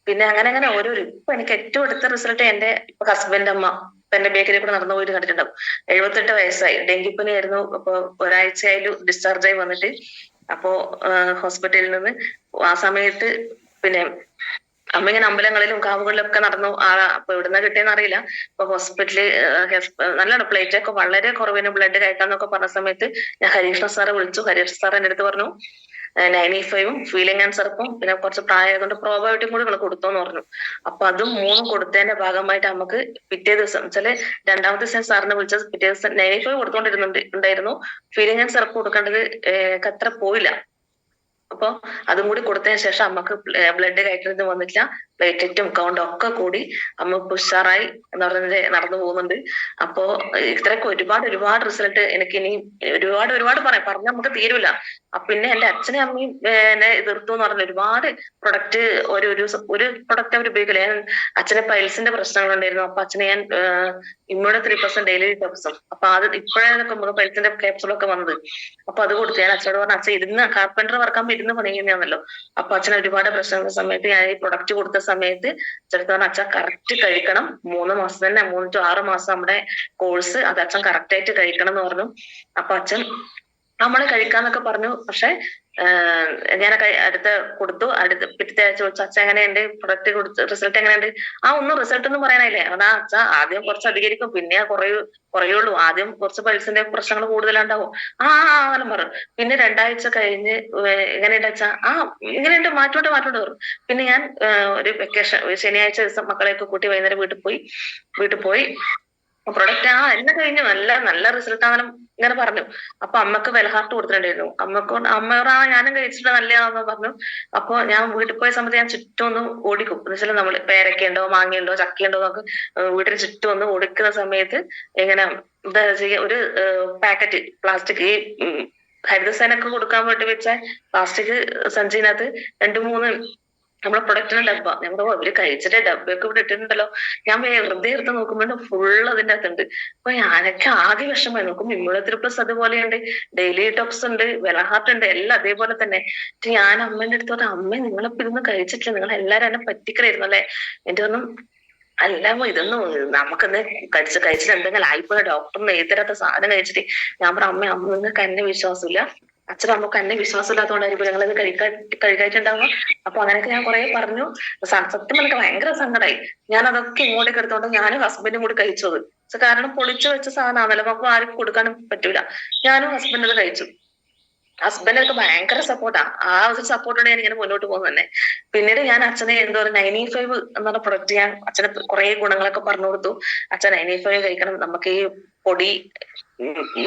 പിന്നെ അങ്ങനെ ഓരോരോ ഇപ്പൊ എനിക്ക് ഏറ്റവും അടുത്ത റിസൾട്ട് എന്റെ ഇപ്പൊ ഹസ്ബൻഡ് അമ്മ എന്റെ ബേക്കറി കൂടെ നടന്നു പോയിട്ട് കണ്ടിട്ടുണ്ടാവും. 78 വയസ്സായി, ഡെങ്കിപ്പനി ആയിരുന്നു. അപ്പൊ ഒരാഴ്ചയായാലും ഡിസ്ചാർജ് ആയി വന്നിട്ട്. അപ്പോ ഹോസ്പിറ്റലിൽ നിന്ന് ആ സമയത്ത് പിന്നെ അമ്മ ഇങ്ങനെ അമ്പലങ്ങളിലും കാവുകളിലും ഒക്കെ നടന്നു. അപ്പൊ എവിടുന്ന കിട്ടിയെന്ന് അറിയില്ല. അപ്പൊ ഹോസ്പിറ്റലിൽ നല്ലോണം പ്ലേറ്റ് ഒക്കെ വളരെ കുറവിന് ബ്ലഡ് കഴിക്കാന്നൊക്കെ പറഞ്ഞ സമയത്ത് ഞാൻ ഹരീഷ്ണ സാറെ വിളിച്ചു. ഹരീഷ് സാർ എന്റെ അടുത്ത് പറഞ്ഞു 95 ഫീലിംഗ് ആൻഡ് സെറപ്പും പിന്നെ കുറച്ച് പ്രായമായതുകൊണ്ട് പ്രോബയോട്ടിക്കും കൂടി നിങ്ങൾ കൊടുത്തോന്ന് പറഞ്ഞു. അപ്പൊ അതും 3 കൊടുത്തതിന്റെ ഭാഗമായിട്ട് നമുക്ക് പിറ്റേ ദിവസം ചില 2ാമത്തെ ദിവസം സാറിനെ വിളിച്ചത് പിറ്റേ ദിവസം 95 കൊടുത്തോണ്ടിരുന്നുണ്ടായിരുന്നു. ഫീലിംഗ് ആൻഡ് സെറപ്പ് കൊടുക്കേണ്ടത് അത്ര പോയില്ല. അപ്പൊ അതും കൂടി കൊടുത്തതിന് ശേഷം അമ്മക്ക് ബ്ലഡ് കയറ്റുന്നത് വന്നിട്ടില്ല. പ്ലേറ്ററ്റും കൗണ്ടും ഒക്കെ കൂടി അമ്മ ഉഷാറായി എന്ന് പറഞ്ഞത് നടന്നു പോകുന്നുണ്ട്. അപ്പോ ഇത്രയൊക്കെ ഒരുപാട് റിസൾട്ട് എനിക്ക് ഇനി ഒരുപാട് പറഞ്ഞാൽ നമുക്ക് തീരൂല. പിന്നെ എന്റെ അച്ഛനും അമ്മയും എന്നെ എതിർത്തു എന്ന് പറഞ്ഞ ഒരുപാട് പ്രൊഡക്റ്റ് ഒരു പ്രൊഡക്റ്റ് അവർ ഉപയോഗിക്കില്ല. ഞാൻ അച്ഛന് പൈൽസിന്റെ പ്രശ്നങ്ങളുണ്ടായിരുന്നു. അപ്പൊ അച്ഛന് ഞാൻ ഇമ്മൂടെ 3% ഡെയിലി ടോക്സും അപ്പൊ അത് ഇപ്പോഴാണ് പൈൽസിന്റെ ക്യാപ്സുളൊക്കെ വന്നത്. അപ്പൊ അത് കൊടുത്തു. ഞാൻ അച്ഛനോട് പറഞ്ഞ അച്ഛൻ ഇരുന്ന് കാർപ്പൻറ്റർ വർക്കാകുമ്പോ ഇരുന്ന് പണിയുന്നതാണല്ലോ. അപ്പൊ അച്ഛന് ഒരുപാട് പ്രശ്നമുള്ള സമയത്ത് ഞാൻ ഈ പ്രൊഡക്റ്റ് കൊടുത്ത സമയത്ത് അച്ഛനടുത്ത് പറഞ്ഞ അച്ഛൻ കറക്റ്റ് കഴിക്കണം, 3 മാസം തന്നെ 3 to 6 മാസം നമ്മുടെ കോഴ്സ് അത് അച്ഛൻ കറക്റ്റ് ആയിട്ട് കഴിക്കണം എന്ന് പറഞ്ഞു. അപ്പൊ അച്ഛൻ നമ്മള് കഴിക്കാന്നൊക്കെ പറഞ്ഞു. പക്ഷെ ഞാൻ അടുത്ത കൊടുത്തു. പിറ്റത്തെ ആഴ്ച ചോദിച്ചു അച്ഛൻ എങ്ങനെയുണ്ട്, പ്രൊഡക്റ്റ് കൊടുത്ത് റിസൾട്ട് എങ്ങനെയുണ്ട്? ഒന്നും റിസൾട്ട് ഒന്നും പറയാനില്ലേ. അതാ അച്ഛ ആദ്യം കുറച്ച് അധികരിക്കും, പിന്നെ കുറയുള്ളൂ. ആദ്യം കുറച്ച് പൈൽസിന്റെ പ്രശ്നങ്ങൾ കൂടുതലുണ്ടാവും. അങ്ങനെ പറഞ്ഞു. പിന്നെ 2 ആഴ്ച കഴിഞ്ഞ് എങ്ങനെയുണ്ട് അച്ഛാ? ഇങ്ങനെയുണ്ട്, മാറ്റോട്ട് പറഞ്ഞു. പിന്നെ ഞാൻ ഒരു വെക്കേഷൻ ശനിയാഴ്ച ദിവസം മക്കളെയൊക്കെ കൂട്ടി വൈകുന്നേരം വീട്ടിൽ പോയി പ്രൊഡക്റ്റ് എന്നെ കഴിഞ്ഞു, നല്ല നല്ല റിസൾട്ട് അങ്ങനെ ഇങ്ങനെ പറഞ്ഞു. അപ്പൊ അമ്മക്ക് വെൽഹാർട്ട് കൊടുത്തിട്ടുണ്ടായിരുന്നു. അമ്മയോട് ഞാനും കഴിച്ചിട്ട് നല്ലതാണെന്ന് പറഞ്ഞു. അപ്പൊ ഞാൻ വീട്ടിൽ പോയ സമയത്ത് ഞാൻ ചുറ്റും ഒന്ന് ഓടിക്കും. എന്ന് വെച്ചാൽ നമ്മള് പേരക്കയുണ്ടോ മാങ്ങയുണ്ടോ ചക്കയുണ്ടോ എന്നൊക്കെ വീട്ടിൽ ചുറ്റും ഒന്ന് ഓടിക്കുന്ന സമയത്ത് എങ്ങനെ എന്താ ചെയ്യാ, ഒരു പാക്കറ്റ് പ്ലാസ്റ്റിക് ഈ ഹരിതസേനക്ക് കൊടുക്കാൻ വേണ്ടി വെച്ച പ്ലാസ്റ്റിക് സഞ്ചിനകത്ത് 2-3 നമ്മളെ പ്രൊഡക്റ്റിന്റെ ഡബ്ബ, ഞങ്ങളുടെ അവര് കഴിച്ചിട്ട് ഡബ്ബയൊക്കെ ഇവിടെ ഇട്ടിട്ടുണ്ടല്ലോ. ഞാൻ വെറുതെ എടുത്ത് നോക്കുമ്പോൾ ഫുള്ള് അതിന്റെ അകത്തുണ്ട്. അപ്പൊ ഞാനൊക്കെ ആദ്യ വിഷമമായി നോക്കുമ്പോ ഇമ്മ്യൂണിറ്റി പ്ലസ് അതുപോലെയുണ്ട്, ഡെയിലി ടോക്സ് ഉണ്ട്, വെലഹാർട്ട് ഉണ്ട്, എല്ലാം അതേപോലെ തന്നെ. ഞാൻ അമ്മേന്റെ അടുത്ത് പറഞ്ഞ അമ്മ നിങ്ങളിപ്പോ ഇതൊന്നും കഴിച്ചിട്ടില്ല, നിങ്ങൾ എല്ലാരും എന്നെ പറ്റിക്കലായിരുന്നു അല്ലെ. എന്റെ ഒന്നും അല്ലാമോ ഇതൊന്നും നമുക്കൊന്ന് കഴിച്ചിട്ട് എന്തെങ്കിലും ആയിപ്പോയ ഡോക്ടറിന് ഏതരാത്ത സാധനം കഴിച്ചിട്ട്. ഞാൻ പറഞ്ഞ അമ്മ നിങ്ങൾക്ക് എന്നെ വിശ്വാസമില്ല, അച്ഛനും അമ്മക്ക് എന്നെ വിശ്വാസമില്ലാത്തതുകൊണ്ടായിരിക്കും ഞങ്ങളത് കഴിക്കായിട്ടുണ്ടാവുക. അപ്പൊ അങ്ങനെയൊക്കെ ഞാൻ കുറെ പറഞ്ഞു. സത്യം എനിക്ക് ഭയങ്കര സങ്കടമായി. ഞാൻ അതൊക്കെ ഇങ്ങോട്ടേക്ക് എടുത്തോണ്ട് ഞാനും ഹസ്ബൻഡും കൂടി കഴിച്ചത്. കാരണം പൊളിച്ചു വെച്ച സാധനമാണല്ലോ, നമുക്ക് ആർക്കും കൊടുക്കാനും പറ്റൂല. ഞാനും ഹസ്ബൻഡ് അത് കഴിച്ചു. ഹസ്ബൻഡൊക്കെ ഭയങ്കര സപ്പോർട്ടാ. ഒരു സപ്പോർട്ടോടെ ഞാൻ ഇങ്ങനെ മുന്നോട്ട് പോകുന്നത് തന്നെ. പിന്നീട് ഞാൻ അച്ഛനെ 95 എന്ന് പറഞ്ഞ പ്രൊഡക്റ്റ് ഞാൻ അച്ഛന് കുറെ ഗുണങ്ങളൊക്കെ പറഞ്ഞു കൊടുത്തു. അച്ഛൻ 95 കഴിക്കണം, നമുക്ക് ഈ പൊടി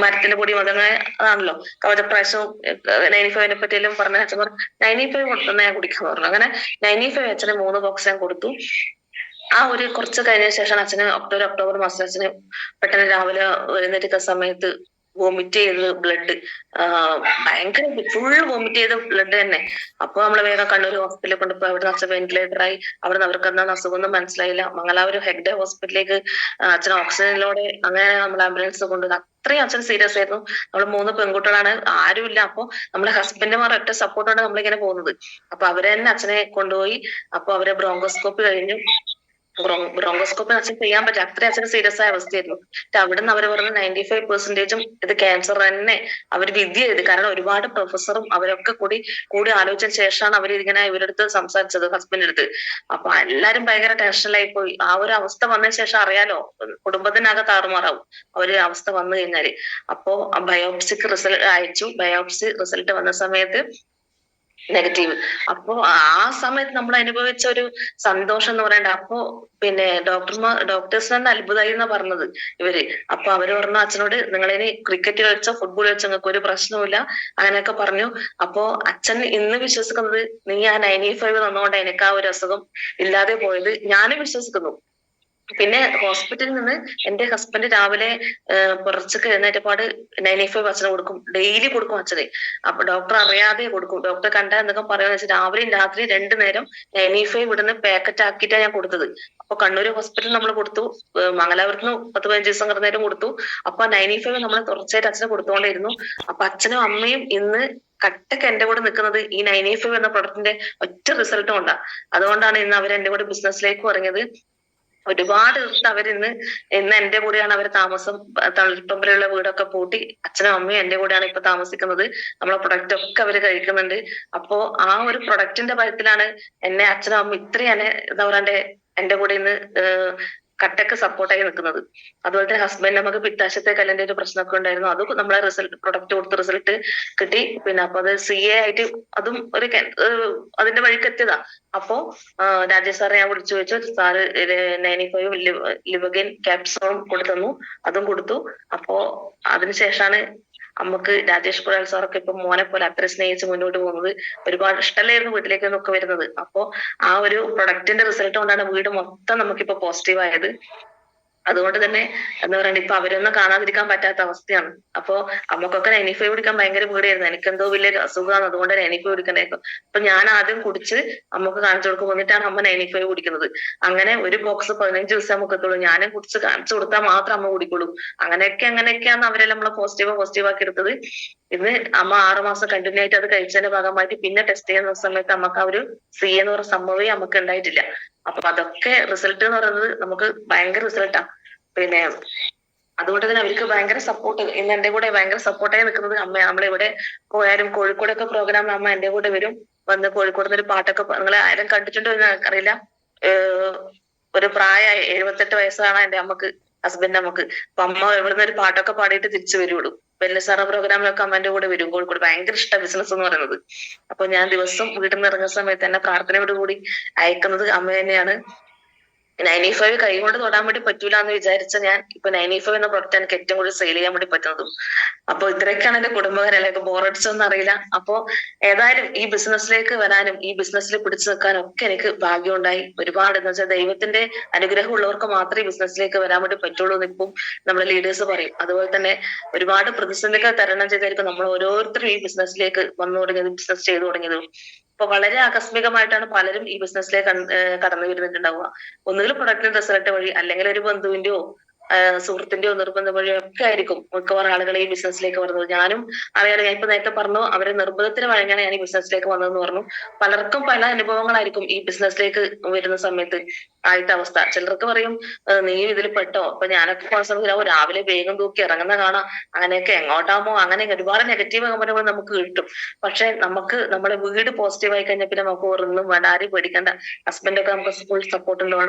മരത്തിന്റെ പൊടി അതങ്ങനെ ആണല്ലോ, കവചപ്രാശവും 95നെ പറ്റിയെല്ലാം പറഞ്ഞ അച്ഛൻ പറഞ്ഞു 95 കൊടുത്തന്നെ ഞാൻ കുടിക്കാന്ന് പറഞ്ഞു. അങ്ങനെ 95 അച്ഛന് 3 ബോക്സ് ഞാൻ കൊടുത്തു. ഒരു കുറച്ച് കഴിഞ്ഞ ശേഷം അച്ഛന് ഒക്ടോബർ മാസം അച്ഛന് പെട്ടെന്ന് രാവിലെ എഴുന്നേറ്റിക്കുന്ന സമയത്ത് വോമിറ്റ് ചെയ്ത് ബ്ലഡ് ഭയങ്കര ഫുള്ള് വോമിറ്റ് ചെയ്ത ബ്ലഡ് തന്നെ. അപ്പൊ നമ്മള് വേഗം കണ്ണൂർ ഹോസ്പിറ്റലിൽ കൊണ്ടുപോയി അവിടെ അച്ഛൻ വെന്റിലേറ്ററായി. അവിടെ നിന്ന് അവർക്ക് എന്താണ് അസുഖമൊന്നും മനസ്സിലായില്ല. മംഗലാപുരം ഹെഗ്ഡെ ഹോസ്പിറ്റലിലേക്ക് അച്ഛൻ ഓക്സിജനിലൂടെ അങ്ങനെ നമ്മൾ ആംബുലൻസ് കൊണ്ടുവന്നു. അത്രയും അച്ഛൻ സീരിയസ് ആയിരുന്നു. നമ്മള് 3 പെൺകുട്ടികളാണ്, ആരുമില്ല. അപ്പൊ നമ്മളെ ഹസ്ബൻഡുമാർ ഒറ്റ സപ്പോർട്ടാണ് നമ്മളിങ്ങനെ പോകുന്നത്. അപ്പൊ അവരെ തന്നെ അച്ഛനെ കൊണ്ടുപോയി. അപ്പൊ അവരെ ബ്രോങ്കോസ്കോപ്പി കഴിഞ്ഞു. ബ്രോങ്കോസ്കോപ്പി അച്ഛൻ ചെയ്യാൻ പറ്റും, അത്രയും അച്ഛന് സീരിയസ് ആയ അവസ്ഥയായിരുന്നു. അവിടെ നിന്ന് അവര് പറഞ്ഞു 95% ഇത് ക്യാൻസർ തന്നെ. അവർ വിധി ചെയ്ത്, കാരണം ഒരുപാട് പ്രൊഫസറും അവരൊക്കെ കൂടി ആലോചിച്ച ശേഷമാണ് അവർ ഇങ്ങനെ ഇവരുടെ അടുത്ത് സംസാരിച്ചത്, ഹസ്ബൻഡിന്റെ അടുത്ത്. അപ്പൊ എല്ലാരും ഭയങ്കര ടെൻഷനിലായി പോയി. ഒരു അവസ്ഥ വന്നതിന് ശേഷം അറിയാലോ, കുടുംബത്തിനാകെ താറുമാറാവും അവസ്ഥ വന്നു കഴിഞ്ഞാല്. അപ്പോ ബയോപ്സിക്ക് റിസൾട്ട് അയച്ചു. ബയോപ്സി റിസൾട്ട് വന്ന സമയത്ത് നെഗറ്റീവ്. അപ്പൊ സമയത്ത് നമ്മൾ അനുഭവിച്ച ഒരു സന്തോഷം എന്ന് പറയണ്ട. അപ്പൊ പിന്നെ ഡോക്ടേഴ്സ് തന്നെ അത്ഭുതമായി എന്നാ പറഞ്ഞത് ഇവര്. അപ്പൊ അവര് പറഞ്ഞു അച്ഛനോട് നിങ്ങളിനി ക്രിക്കറ്റ് കളിച്ചോ ഫുട്ബോൾ കളിച്ചോ നിങ്ങൾക്ക് ഒരു പ്രശ്നവുമില്ല അങ്ങനെയൊക്കെ പറഞ്ഞു. അപ്പൊ അച്ഛൻ ഇന്ന് വിശ്വസിക്കുന്നത് നീ 95 തന്നുകൊണ്ട് എനിക്ക് ഒരു അസുഖം ഇല്ലാതെ പോയത് ഞാനും വിശ്വസിക്കുന്നു. പിന്നെ ഹോസ്പിറ്റലിൽ നിന്ന് എന്റെ ഹസ്ബൻഡ് രാവിലെ പുറച്ചൊക്കെ എഴുന്നേറ്റപ്പാട് 95 അച്ഛന് കൊടുക്കും, ഡെയിലി കൊടുക്കും അച്ഛന്. അപ്പൊ ഡോക്ടർ അറിയാതെ കൊടുക്കും. ഡോക്ടറെ കണ്ടാൽ എന്തൊക്കെ പറയാന്ന് വെച്ചാൽ രാവിലെയും രാത്രി 2 നേരം 95 ഇവിടുന്ന് പാക്കറ്റ് ആക്കിയിട്ടാണ് ഞാൻ കൊടുത്തത്. അപ്പൊ കണ്ണൂർ ഹോസ്പിറ്റലിൽ നമ്മൾ കൊടുത്തു, മംഗലാപുരത്ത് 10-15 ദിവസം നേരം കൊടുത്തു. അപ്പൊ 95 നമ്മൾ തുടർച്ചയായിട്ട് അച്ഛന് കൊടുത്തുകൊണ്ടിരുന്നു. അപ്പൊ അച്ഛനും അമ്മയും ഇന്ന് കട്ടക്ക് എന്റെ കൂടെ നിൽക്കുന്നത് ഈ 95 എന്ന പ്രൊഡക്റ്റിന്റെ ഒറ്റ റിസൾട്ടും കൊണ്ടാ. അതുകൊണ്ടാണ് ഇന്ന് അവർ എന്റെ കൂടെ ബിസിനസ്സിലേക്ക് ഇറങ്ങിയത്. ഒരുപാട് അവരിന്ന് എന്റെ കൂടെയാണ് അവർ താമസം. തളിപ്പറമ്പിലുള്ള വീടൊക്കെ പൂട്ടി അച്ഛനും അമ്മയും എന്റെ കൂടെയാണ് ഇപ്പൊ താമസിക്കുന്നത്. നമ്മളെ പ്രൊഡക്റ്റ് ഒക്കെ അവര് കഴിക്കുന്നുണ്ട്. അപ്പോ ഒരു പ്രൊഡക്റ്റിന്റെ ഭയത്തിലാണ് എന്നെ അച്ഛനും അമ്മ ഇത്രയും എന്താ പറയാ എന്റെ കൂടെ ഇന്ന് കട്ടക്ക് സപ്പോർട്ടായി നിൽക്കുന്നത്. അതുപോലെ തന്നെ ഹസ്ബൻഡ് നമുക്ക് പിത്താശയത്തെ കല്ലിന്റെ ഒരു പ്രശ്നമൊക്കെ ഉണ്ടായിരുന്നു. അതും നമ്മളെ പ്രൊഡക്റ്റ് കൊടുത്ത റിസൾട്ട് കിട്ടി. പിന്നെ അപ്പൊ അത് CA ആയിട്ട് അതും അതിന്റെ വഴിക്ക് എത്തിയതാ. അപ്പോ രാജേഷ് സാറെ ഞാൻ വിളിച്ചു ചോദിച്ചു, സാറ് 95 ലിവഗൈൻ ക്യാപ്സൂളും കൊടുത്തു, അതും കൊടുത്തു. അപ്പോ അതിനുശേഷമാണ് നമുക്ക് രാജേഷ് കുഴൽ സാറൊക്കെ ഇപ്പൊ മോനെ പോലെ അത്ര സ്നേഹിച്ച് മുന്നോട്ട് പോകുന്നത്. ഒരുപാട് ഇഷ്ടമല്ലായിരുന്നു വീട്ടിലേക്ക് ഒക്കെ വരുന്നത്. അപ്പോ ഒരു പ്രൊഡക്റ്റിന്റെ റിസൾട്ട് കൊണ്ടാണ് വീട് മൊത്തം നമുക്കിപ്പോ പോസിറ്റീവ് ആയത്. അതുകൊണ്ട് തന്നെ എന്താ പറയുക, ഇപ്പൊ അവരൊന്നും കാണാതിരിക്കാൻ പറ്റാത്ത അവസ്ഥയാണ്. അപ്പൊ അമ്മക്കൊക്കെ 95 കുടിക്കാൻ ഭയങ്കര പേടിയായിരുന്നു. എനിക്കെന്തോ വലിയൊരു അസുഖമാണ്, അതുകൊണ്ട് 95 കുടിക്കണ്ടായിരുന്നു. അപ്പൊ ഞാൻ ആദ്യം കുടിച്ച് അമ്മക്ക് കാണിച്ചു കൊടുക്കും, എന്നിട്ടാണ് അമ്മ 95 കുടിക്കുന്നത്. അങ്ങനെ ഒരു ബോക്സ് 15 ദിവസം നമുക്ക് എത്തുള്ളൂ. ഞാനും കുടിച്ച് കാണിച്ചു കൊടുത്താൽ മാത്രം അമ്മ കുടിക്കുള്ളൂ. അങ്ങനെയൊക്കെയാണ് അവരെല്ലാം നമ്മളെ പോസിറ്റീവ് ആക്കി എടുത്തത്. ഇന്ന് അമ്മ 6 മാസം കണ്ടിന്യൂ ആയിട്ട് അത് കഴിച്ചതിന്റെ ഭാഗമായിട്ട് പിന്നെ ടെസ്റ്റ് ചെയ്യുന്ന സമയത്ത് അമ്മക്ക് ആ ഒരു സി എന്ന് പറയുന്ന സംഭവമേ നമുക്ക് ഉണ്ടായിട്ടില്ല. അപ്പൊ അതൊക്കെ റിസൾട്ട് എന്ന് പറയുന്നത് നമുക്ക് ഭയങ്കര റിസൾട്ടാ. പിന്നെ അതുകൊണ്ട് തന്നെ അവർക്ക് ഭയങ്കര സപ്പോർട്ട്, ഇന്ന് എന്റെ കൂടെ ഭയങ്കര സപ്പോർട്ടായി നിൽക്കുന്നത് അമ്മയാണ്. നമ്മളിവിടെ പോയാലും കോഴിക്കോടൊക്കെ പ്രോഗ്രാം അമ്മ എന്റെ കൂടെ വരും, വന്ന് കോഴിക്കോട് ഒരു പാട്ടൊക്കെ നിങ്ങളെ ആരും കണ്ടിട്ടുണ്ടോ എന്ന് എനിക്കറിയില്ല. ഒരു പ്രായമായി 78 വയസ്സാണ് എന്റെ അമ്മക്ക്, ഹസ്ബൻഡ് അമ്മക്ക്. അപ്പൊ അമ്മ ഇവിടുന്ന് ഒരു പാട്ടൊക്കെ പാടിയിട്ട് തിരിച്ചു വരുള്ളൂ. വെല്ലുസാറ പ്രോഗ്രാമിലൊക്കെ അമ്മന്റെ കൂടെ വരും. കോഴിക്കോട് ഭയങ്കര ഇഷ്ട ബിസിനസ് എന്ന് പറയുന്നത്. അപ്പൊ ഞാൻ ദിവസം വീട്ടിൽ നിന്ന് ഇറങ്ങുന്ന സമയത്ത് എന്നെ പ്രാർത്ഥനയോട് കൂടി അയക്കുന്നത് അമ്മ തന്നെയാണ്. 95 കൈകൊണ്ട് തൊടാൻ വേണ്ടി പറ്റൂല എന്ന് വിചാരിച്ച ഞാൻ ഇപ്പൊ 95 എന്ന പ്രൊഡക്റ്റ് എനിക്ക് ഏറ്റവും കൂടുതൽ സെയിൽ ചെയ്യാൻ വേണ്ടി പറ്റുന്നതും. അപ്പൊ ഇത്രയൊക്കെയാണ് എന്റെ കുടുംബകാരൊക്കെ ബോറടിച്ചോന്ന് അറിയില്ല. അപ്പൊ ഏതായാലും ഈ ബിസിനസ്സിലേക്ക് വരാനും ഈ ബിസിനസ്സിൽ പിടിച്ചു നിൽക്കാനും ഒക്കെ എനിക്ക് ഭാഗ്യം ഉണ്ടായി. ഒരുപാട് എന്ന് വെച്ചാൽ ദൈവത്തിന്റെ അനുഗ്രഹം ഉള്ളവർക്ക് മാത്രമേ ഈ ബിസിനസ്സിലേക്ക് വരാൻ വേണ്ടി പറ്റുള്ളൂ എന്ന് ഇപ്പം നമ്മുടെ ലീഡേഴ്സ് പറയും. അതുപോലെ തന്നെ ഒരുപാട് പ്രതിസന്ധികൾ തരണം ചെയ്തായിരിക്കും നമ്മൾ ഓരോരുത്തരും ഈ ബിസിനസ്സിലേക്ക് വന്നു തുടങ്ങിയതും ബിസിനസ് ചെയ്തു തുടങ്ങിയതും. ഇപ്പൊ വളരെ ആകസ്മികമായിട്ടാണ് പലരും ഈ ബിസിനസ്സിലേക്ക് കടന്നു വരുന്നിട്ടുണ്ടാവുക. ഒന്നുകിൽ പ്രൊഡക്റ്റിന്റെ റിസൾട്ട് വഴി, അല്ലെങ്കിൽ ഒരു ബന്ധുവിന്റെയോ സുഹൃത്തിന്റെയോ നിർബന്ധം വഴിയോ ഒക്കെ ആയിരിക്കും മിക്കവാറും ആളുകൾ ഈ ബിസിനസ്സിലേക്ക് വരുന്നത്. ഞാനും അറിയാതെ, ഞാൻ ഇപ്പൊ നേരത്തെ പറഞ്ഞു അവരെ നിർബന്ധത്തിന് വഴങ്ങിയാണ് ഞാൻ ഈ ബിസിനസ്സിലേക്ക് വന്നതെന്ന് പറഞ്ഞു. പലർക്കും പല അനുഭവങ്ങളായിരിക്കും ഈ ബിസിനസ്സിലേക്ക് വരുന്ന സമയത്ത് ആയിട്ട് അവസ്ഥ. ചിലർക്ക് പറയും നീ ഇതിൽ പെട്ടോ. അപ്പൊ ഞാനൊക്കെ സമയത്ത് രാവിലെ വേഗം തൂക്കി ഇറങ്ങുന്ന കാണാം, അങ്ങനെയൊക്കെ എങ്ങോട്ടാമോ, അങ്ങനെ ഒരുപാട് നെഗറ്റീവ് കമന്റുകൾ നമുക്ക് കിട്ടും. പക്ഷെ നമുക്ക് നമ്മുടെ വീട് പോസിറ്റീവ് ആയി കഴിഞ്ഞാൽ പിന്നെ നമുക്ക് ഒന്നും വേണ്ട, ആരും പേടിക്കണ്ട. ഹസ്ബൻഡൊക്കെ നമുക്ക് ഫുൾ സപ്പോർട്ട്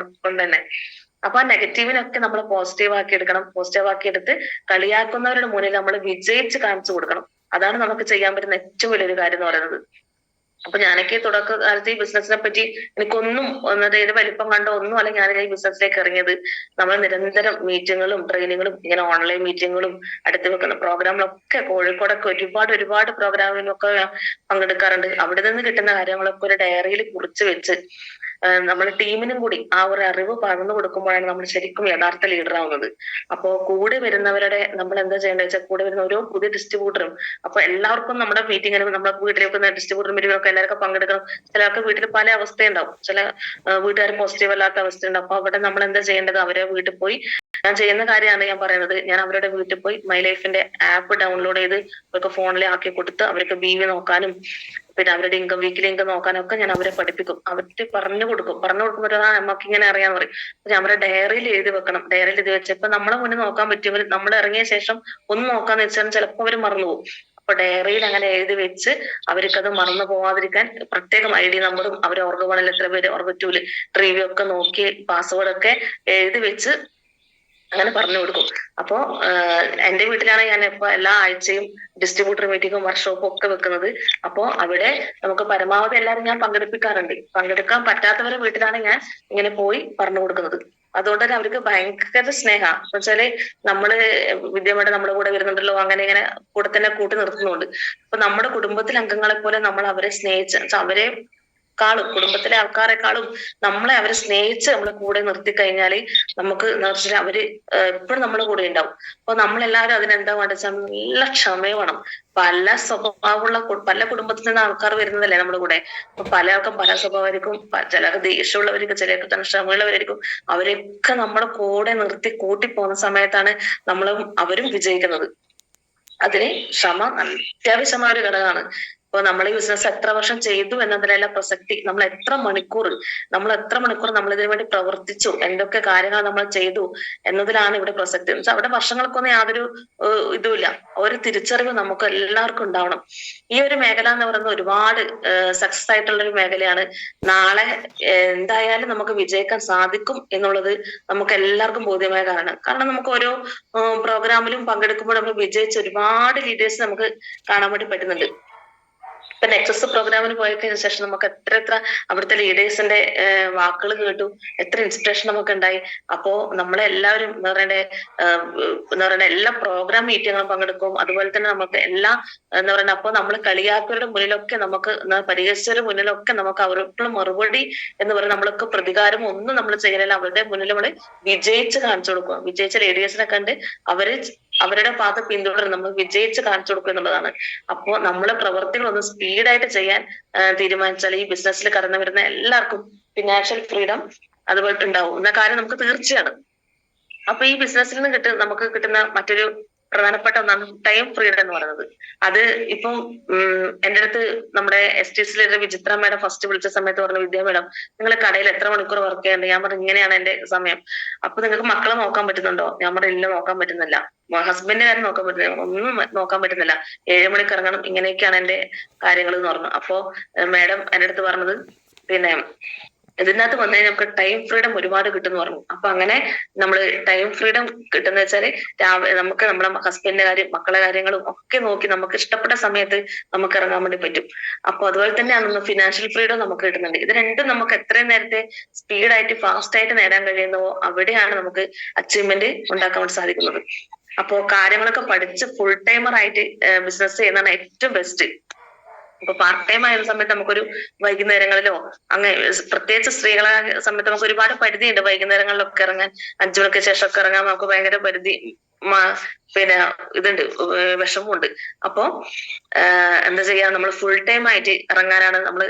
കൊണ്ട് തന്നെ. അപ്പൊ ആ നെഗറ്റീവിനൊക്കെ നമ്മൾ പോസിറ്റീവ് ആക്കി എടുക്കണം. പോസിറ്റീവ് ആക്കി എടുത്ത് കളിയാക്കുന്നവരുടെ മുന്നിൽ നമ്മൾ വിജയിച്ച് കാണിച്ചു കൊടുക്കണം. അതാണ് നമുക്ക് ചെയ്യാൻ പറ്റുന്ന ഏറ്റവും വലിയൊരു കാര്യം എന്ന് പറയുന്നത്. അപ്പൊ ഞാനൊക്കെ തുടക്കകാലത്ത് ഈ ബിസിനസിനെ പറ്റി എനിക്കൊന്നും ഇതിന്റെ വലിപ്പം കണ്ടോ ഒന്നും അല്ല ഞാൻ ഈ ബിസിനസ്സിലേക്ക് ഇറങ്ങിയത്. നമ്മൾ നിരന്തരം മീറ്റിങ്ങുകളും ട്രെയിനിങ്ങുകളും ഇങ്ങനെ ഓൺലൈൻ മീറ്റിങ്ങുകളും അടുത്ത് വെക്കുന്ന പ്രോഗ്രാമിലൊക്കെ കോഴിക്കോടൊക്കെ ഒരുപാട് പ്രോഗ്രാമിലൊക്കെ പങ്കെടുക്കാറുണ്ട്. അവിടെ നിന്ന് കിട്ടുന്ന കാര്യങ്ങളൊക്കെ ഒരു ഡയറിയിൽ കുറിച്ച് വെച്ച് നമ്മുടെ ടീമിനും കൂടി ആ ഒരു അറിവ് പകർന്നു കൊടുക്കുമ്പോഴാണ് നമ്മൾ ശരിക്കും യഥാർത്ഥ ലീഡർ ആവുന്നത്. അപ്പോ കൂടെ വരുന്നവരുടെ നമ്മൾ എന്താ ചെയ്യേണ്ടത് വെച്ചാൽ, കൂടെ വരുന്ന ഓരോ പുതിയ ഡിസ്ട്രിബ്യൂട്ടറും, അപ്പൊ എല്ലാവർക്കും നമ്മുടെ മീറ്റിങ്ങിന് നമ്മുടെ വീട്ടിലേക്ക് ഡിസ്ട്രിബ്യൂട്ടർ മീറ്റിങ്ങിലൊക്കെ എല്ലാവർക്കും പങ്കെടുക്കണം. ചിലർക്ക് വീട്ടിൽ പല അവസ്ഥയുണ്ടാവും, ചില വീട്ടുകാർ പോസിറ്റീവ് അല്ലാത്ത അവസ്ഥയുണ്ടാവും. അപ്പൊ അവിടെ നമ്മൾ എന്താ ചെയ്യേണ്ടത്, അവരെ വീട്ടിൽ പോയി ഞാൻ ചെയ്യുന്ന കാര്യമാണ് ഞാൻ പറയുന്നത്. ഞാൻ അവരുടെ വീട്ടിൽ പോയി മൈ ലൈഫിന്റെ ആപ്പ് ഡൗൺലോഡ് ചെയ്ത് അവർക്ക് ഫോണിൽ ആക്കി കൊടുത്ത് അവർക്ക് BV നോക്കാനും പിന്നെ അവരുടെ ഇൻകം, വീക്കിലി ഇൻകം നോക്കാനൊക്കെ ഞാൻ അവരെ പഠിപ്പിക്കും. അവർക്ക് പറഞ്ഞു കൊടുക്കുമ്പോൾ നമുക്ക് ഇങ്ങനെ അറിയാൻ പറയും. ഞാൻ അവരെ ഡയറിയിൽ എഴുതി വെക്കണം. ഡയറിയിൽ എഴുതി വെച്ചപ്പോ നമ്മളെ മുന്നിൽ നോക്കാൻ പറ്റുമെങ്കിൽ നമ്മൾ ഇറങ്ങിയ ശേഷം ഒന്ന് നോക്കാന്ന് വെച്ചാൽ ചിലപ്പോൾ അവർ മറന്നുപോകും. അപ്പൊ ഡയറിയിൽ അങ്ങനെ എഴുതി വെച്ച് അവർക്കത് മറന്നു പോവാതിരിക്കാൻ പ്രത്യേകം ID നമ്പറും അവരെ ഓർഗ1 എത്ര പേര്, ഓർഗ2 ട്രീവി ഒക്കെ നോക്കി പാസ്വേഡ് ഒക്കെ എഴുതി വെച്ച് അങ്ങനെ പറഞ്ഞു കൊടുക്കും. അപ്പോ എന്റെ വീട്ടിലാണ് ഞാൻ ഇപ്പൊ എല്ലാ ആഴ്ചയും ഡിസ്ട്രിബ്യൂട്ടർ മീറ്റിങ്ങും വർക്ക്ഷോപ്പും ഒക്കെ വെക്കുന്നത്. അപ്പോ അവിടെ നമുക്ക് പരമാവധി എല്ലാവരും ഞാൻ പങ്കെടുപ്പിക്കാറുണ്ട്. പങ്കെടുക്കാൻ പറ്റാത്തവരെ വീട്ടിലാണ് ഞാൻ ഇങ്ങനെ പോയി പറഞ്ഞു കൊടുക്കുന്നത്. അതുകൊണ്ട് തന്നെ അവർക്ക് ഭയങ്കര സ്നേഹ. എന്ന് വെച്ചാല് നമ്മള് വിദ്യമേടെ നമ്മുടെ കൂടെ വരുന്നുണ്ടല്ലോ, അങ്ങനെ ഇങ്ങനെ കൂടെ തന്നെ കൂട്ടി നിർത്തുന്നുണ്ട്. അപ്പൊ നമ്മുടെ കുടുംബത്തിലെ അംഗങ്ങളെ പോലെ നമ്മൾ അവരെ സ്നേഹിച്ച് അവരെ കുടുംബത്തിലെ ആൾക്കാരെക്കാളും അവരെ സ്നേഹിച്ച് നമ്മളെ കൂടെ നിർത്തി കഴിഞ്ഞാല് നമുക്ക് അവര് എപ്പോഴും നമ്മുടെ കൂടെ ഉണ്ടാവും. അപ്പൊ നമ്മളെല്ലാവരും അതിനെന്താ വേണ്ടത്, നല്ല ക്ഷമ വേണം. പല സ്വഭാവമുള്ള പല കുടുംബത്തിൽ നിന്ന് ആൾക്കാർ വരുന്നതല്ലേ നമ്മുടെ കൂടെ. അപ്പൊ പല ആൾക്കും പല സ്വഭാവമായിരിക്കും, ചിലർക്ക് ദേഷ്യമുള്ളവരിക്കും, ചിലർക്ക് തന്നെ ക്ഷമയുള്ളവരായിരിക്കും. അവരൊക്കെ നമ്മുടെ കൂടെ നിർത്തി കൂട്ടി പോകുന്ന സമയത്താണ് അവരും വിജയിക്കുന്നത്. അതിന് ക്ഷമ അത്യാവശ്യമായ ഒരു ഘടകമാണ്. ഇപ്പൊ നമ്മൾ ഈ ബിസിനസ് എത്ര വർഷം ചെയ്തു എന്നതിലല്ല പ്രസക്തി, നമ്മൾ എത്ര മണിക്കൂർ നമ്മൾ ഇതിനു വേണ്ടി പ്രവർത്തിച്ചു, എന്തൊക്കെ കാര്യങ്ങൾ നമ്മൾ ചെയ്തു എന്നതിലാണ് ഇവിടെ പ്രസക്തി. എന്ന് വെച്ചാൽ അവിടെ വർഷങ്ങൾക്കൊന്നും യാതൊരു ഇതുമില്ല. ഒരു തിരിച്ചറിവ് നമുക്ക് എല്ലാവർക്കും ഉണ്ടാവണം. ഈ ഒരു മേഖല എന്ന് പറയുന്നത് ഒരുപാട് സക്സസ് ആയിട്ടുള്ള ഒരു മേഖലയാണ്. നാളെ എന്തായാലും നമുക്ക് വിജയിക്കാൻ സാധിക്കും എന്നുള്ളത് നമുക്ക് എല്ലാവർക്കും ബോധ്യമായ കാരണം നമുക്ക് ഓരോ പ്രോഗ്രാമിലും പങ്കെടുക്കുമ്പോൾ നമ്മൾ വിജയിച്ച ഒരുപാട് ലീഡേഴ്സ് നമുക്ക് കാണാൻ വേണ്ടി പറ്റുന്നുണ്ട്. ഇപ്പൊ നെക്സസ് പ്രോഗ്രാമിന് പോയതിനു ശേഷം നമുക്ക് എത്ര അവിടുത്തെ ലീഡേഴ്സിന്റെ വാക്കുകൾ കേട്ടു, എത്ര ഇൻസ്പിറേഷൻ നമുക്ക് ഉണ്ടായി. അപ്പോ നമ്മളെല്ലാവരും എന്താ പറയണ എല്ലാ പ്രോഗ്രാം മീറ്റിങ്ങുകളും പങ്കെടുക്കും. അതുപോലെ തന്നെ നമുക്ക് എല്ലാ എന്താ പറയുക, അപ്പൊ നമ്മൾ കളിയാക്കരുടെ മുന്നിലൊക്കെ നമുക്ക് പരിഹസിച്ചവരുടെ മുന്നിലൊക്കെ നമുക്ക് അവർക്കുള്ള മറുപടി എന്ന് പറയുന്നത് നമ്മൾക്ക് പ്രതികാരം ഒന്നും നമ്മൾ ചെയ്യലില്ല. അവരുടെ മുന്നിൽ നമ്മൾ വിജയിച്ച് കാണിച്ചു കൊടുക്കുക. വിജയിച്ച ലീഡേഴ്സിനെ കണ്ട് അവരുടെ പാത പിന്തുടരും, നമ്മൾ വിജയിച്ച് കാണിച്ചു കൊടുക്കുക എന്നുള്ളതാണ്. അപ്പോ നമ്മളെ പ്രവർത്തികളൊന്ന് സ്പീഡായിട്ട് ചെയ്യാൻ തീരുമാനിച്ചാൽ ഈ ബിസിനസ്സിൽ കടന്നു വരുന്ന എല്ലാവർക്കും ഫിനാൻഷ്യൽ ഫ്രീഡം അതുപോലെ ഉണ്ടാവും എന്ന കാര്യം നമുക്ക് തീർച്ചയാണ്. അപ്പൊ ഈ ബിസിനസ്സിൽ നിന്ന് നമുക്ക് കിട്ടുന്ന മറ്റൊരു പ്രധാനപ്പെട്ട ഒന്നാണ് ടൈം ഫ്രീഡം എന്ന് പറയുന്നത്. അത് ഇപ്പം എന്റെ അടുത്ത് നമ്മുടെ STCയിലെ വിചിത്ര മേഡം ഫസ്റ്റ് വിളിച്ച സമയത്ത് പറഞ്ഞു, വിദ്യാ മേഡം നിങ്ങൾ കടയിൽ എത്ര മണിക്കൂർ വർക്ക് ചെയ്യണ്ട്? ഞാൻ പറഞ്ഞു ഇങ്ങനെയാണ് എന്റെ സമയം. അപ്പൊ നിങ്ങൾക്ക് മക്കളെ നോക്കാൻ പറ്റുന്നുണ്ടോ? ഞാൻ പറഞ്ഞു ഇല്ല, നോക്കാൻ പറ്റുന്നില്ല. ഹസ്ബൻഡിന്റെ കാര്യം നോക്കാൻ പറ്റുന്നില്ല, ഒന്നും നോക്കാൻ പറ്റുന്നില്ല. 7 മണിക്ക് ഇറങ്ങണം, ഇങ്ങനെയൊക്കെയാണ് എന്റെ കാര്യങ്ങൾ എന്ന് പറഞ്ഞു. അപ്പോ മേഡം എന്റെ അടുത്ത് പറഞ്ഞത് പിന്നെ ഇതിനകത്ത് വന്നു കഴിഞ്ഞാൽ നമുക്ക് ടൈം ഫ്രീഡം ഒരുപാട് കിട്ടും എന്ന് പറഞ്ഞു. അപ്പൊ അങ്ങനെ നമ്മൾ ടൈം ഫ്രീഡം കിട്ടുന്ന വെച്ചാല് നമുക്ക് നമ്മുടെ ഹസ്ബൻഡിന്റെ കാര്യം മക്കളെ കാര്യങ്ങളും ഒക്കെ നോക്കി നമുക്ക് ഇഷ്ടപ്പെട്ട സമയത്ത് നമുക്ക് ഇറങ്ങാൻ വേണ്ടി പറ്റും. അപ്പൊ അതുപോലെ തന്നെയാണ് ഫിനാൻഷ്യൽ ഫ്രീഡം നമുക്ക് കിട്ടുന്നുണ്ട്. ഇത് രണ്ടും നമുക്ക് എത്രയും നേരത്തെ സ്പീഡായിട്ട് ഫാസ്റ്റ് ആയിട്ട് നേടാൻ കഴിയുന്നവോ അവിടെയാണ് നമുക്ക് അച്ചീവ്മെന്റ് ഉണ്ടാക്കാൻ വേണ്ടി സാധിക്കുന്നത്. അപ്പോ കാര്യങ്ങളൊക്കെ പഠിച്ച് ഫുൾ ടൈമർ ആയിട്ട് ബിസിനസ് ചെയ്യുന്നതാണ് ഏറ്റവും ബെസ്റ്റ്. ഇപ്പൊ പാർട്ട് ടൈം ആയ സമയത്ത് നമുക്കൊരു വൈകുന്നേരങ്ങളിലോ അങ്ങനെ പ്രത്യേകിച്ച് സ്ത്രീകളെ സമയത്ത് നമുക്ക് ഒരുപാട് പരിധിയുണ്ട്. വൈകുന്നേരങ്ങളിലൊക്കെ ഇറങ്ങാൻ 5 മണിക്ക് ശേഷമൊക്കെ ഇറങ്ങാൻ നമുക്ക് ഭയങ്കര പരിധി പിന്നെ ഇതുണ്ട്, വിഷമമുണ്ട്. അപ്പോ എന്താ ചെയ്യാ, നമ്മൾ ഫുൾ ടൈം ആയിട്ട് ഇറങ്ങാനാണ് നമ്മൾ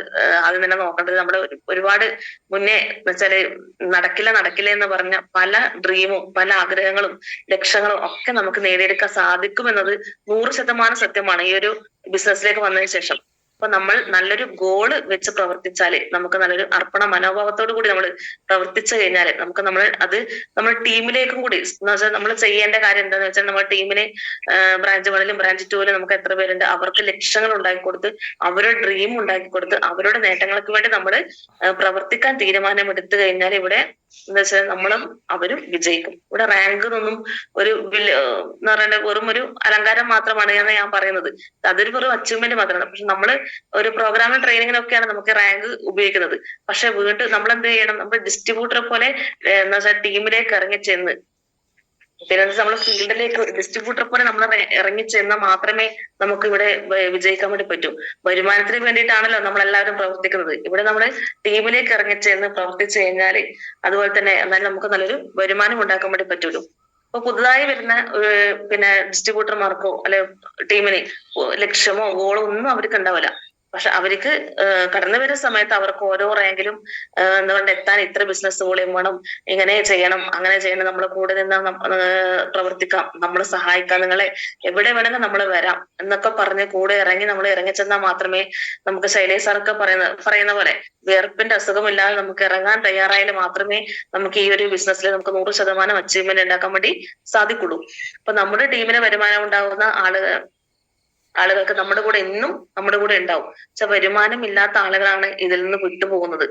ആദ്യം തന്നെ നോക്കേണ്ടത്. നമ്മുടെ ഒരുപാട് മുന്നേ വെച്ചാല് നടക്കില്ല എന്ന് പറഞ്ഞ പല ഡ്രീമും പല ആഗ്രഹങ്ങളും ലക്ഷ്യങ്ങളും ഒക്കെ നമുക്ക് നേടിയെടുക്കാൻ സാധിക്കുമെന്നത് 100% സത്യമാണ് ഈ ഒരു ബിസിനസ്സിലേക്ക് വന്നതിന് ശേഷം. അപ്പൊ നമ്മൾ നല്ലൊരു ഗോള് വെച്ച് പ്രവർത്തിച്ചാല്, നമുക്ക് നല്ലൊരു അർപ്പണ മനോഭാവത്തോടു കൂടി നമ്മൾ പ്രവർത്തിച്ചു കഴിഞ്ഞാല് നമുക്ക് നമ്മൾ ടീമിലേക്കും കൂടി എന്ന് വെച്ചാൽ നമ്മൾ ചെയ്യേണ്ട കാര്യം എന്താന്ന് വെച്ചാൽ നമ്മുടെ ടീമിനെ ബ്രാഞ്ച് 1 ബ്രാഞ്ച് 2 നമുക്ക് എത്ര പേരുണ്ട് അവർക്ക് ലക്ഷ്യങ്ങൾ ഉണ്ടാക്കി കൊടുത്ത് അവരുടെ ഡ്രീം ഉണ്ടാക്കി കൊടുത്ത് അവരുടെ നേട്ടങ്ങൾക്ക് വേണ്ടി നമ്മൾ പ്രവർത്തിക്കാൻ തീരുമാനം എടുത്തു കഴിഞ്ഞാൽ ഇവിടെ എന്താ വെച്ചാൽ നമ്മളും അവരും വിജയിക്കും. ഇവിടെ റാങ്ക് എന്നൊന്നും ഒരു എന്ന് പറയുന്നത് വെറും ഒരു അലങ്കാരം മാത്രമാണ് എന്ന് ഞാൻ പറയുന്നത്. അതൊരു വെറും അച്ചീവ്മെന്റ് മാത്രമാണ്. പക്ഷെ നമ്മള് ഒരു പ്രോഗ്രാമിംഗ് ട്രെയിനിങ്ങിനൊക്കെയാണ് നമുക്ക് റാങ്ക് ഉപയോഗിക്കുന്നത്. പക്ഷെ വീണ്ടും നമ്മൾ എന്ത് ചെയ്യണം, നമ്മൾ ഡിസ്ട്രിബ്യൂട്ടറെ പോലെ എന്താ വെച്ചാൽ ടീമിലേക്ക് ഇറങ്ങിച്ചെന്ന് പിന്നെ നമ്മൾ ഫീൽഡിലേക്ക് ഡിസ്ട്രിബ്യൂട്ടറെ പോലെ നമ്മൾ ഇറങ്ങിച്ചെന്നാൽ മാത്രമേ നമുക്ക് ഇവിടെ വിജയിക്കാൻ വേണ്ടി പറ്റൂ. വരുമാനത്തിന് വേണ്ടിയിട്ടാണല്ലോ നമ്മളെല്ലാവരും പ്രവർത്തിക്കുന്നത്. ഇവിടെ നമ്മൾ ടീമിലേക്ക് ഇറങ്ങിച്ചെന്ന് പ്രവർത്തിച്ചു കഴിഞ്ഞാല് അതുപോലെ തന്നെ എന്നാലും നമുക്ക് നല്ലൊരു വരുമാനം ഉണ്ടാക്കാൻ വേണ്ടി പറ്റുള്ളൂ. അപ്പൊ പുതുതായി വരുന്ന പിന്നെ ഡിസ്ട്രിബ്യൂട്ടർമാർക്കോ അല്ലെ ടീമിന് ലക്ഷ്യമോ ഗോളോ ഒന്നും അവർക്ക് ഉണ്ടാവില്ല. പക്ഷെ അവർക്ക് കടന്നു വരുന്ന സമയത്ത് അവർക്ക് ഓരോ റാങ്കിലും എന്തുകൊണ്ട് എത്താൻ ഇത്ര ബിസിനസ് വോളിയം വേണം, ഇങ്ങനെ ചെയ്യണം അങ്ങനെ ചെയ്യണം, നമ്മൾ കൂടെ നിന്ന് പ്രവർത്തിക്കാം, നമ്മളെ സഹായിക്കാം, നിങ്ങളെ എവിടെ വേണമെങ്കിൽ നമ്മൾ വരാം എന്നൊക്കെ പറഞ്ഞ് കൂടെ നമ്മൾ ഇറങ്ങിച്ചെന്നാൽ മാത്രമേ നമുക്ക് ശൈലേഷ് സാറൊക്കെ പറയുന്ന പോലെ വിയർപ്പിന്റെ അസുഖമില്ലാതെ നമുക്ക് ഇറങ്ങാൻ തയ്യാറായാൽ മാത്രമേ നമുക്ക് ഈ ഒരു ബിസിനസ്സിൽ നമുക്ക് 100% അച്ചീവ്മെന്റ് ഉണ്ടാക്കാൻ വേണ്ടി സാധിക്കുള്ളൂ. അപ്പൊ നമ്മുടെ ടീമിന് വരുമാനം ഉണ്ടാകുന്ന ആളുകൾക്ക് നമ്മുടെ കൂടെ ഉണ്ടാവും. പക്ഷെ വരുമാനം ഇല്ലാത്ത ആളുകളാണ് ഇതിൽ നിന്ന് വിട്ടുപോകുന്നത്.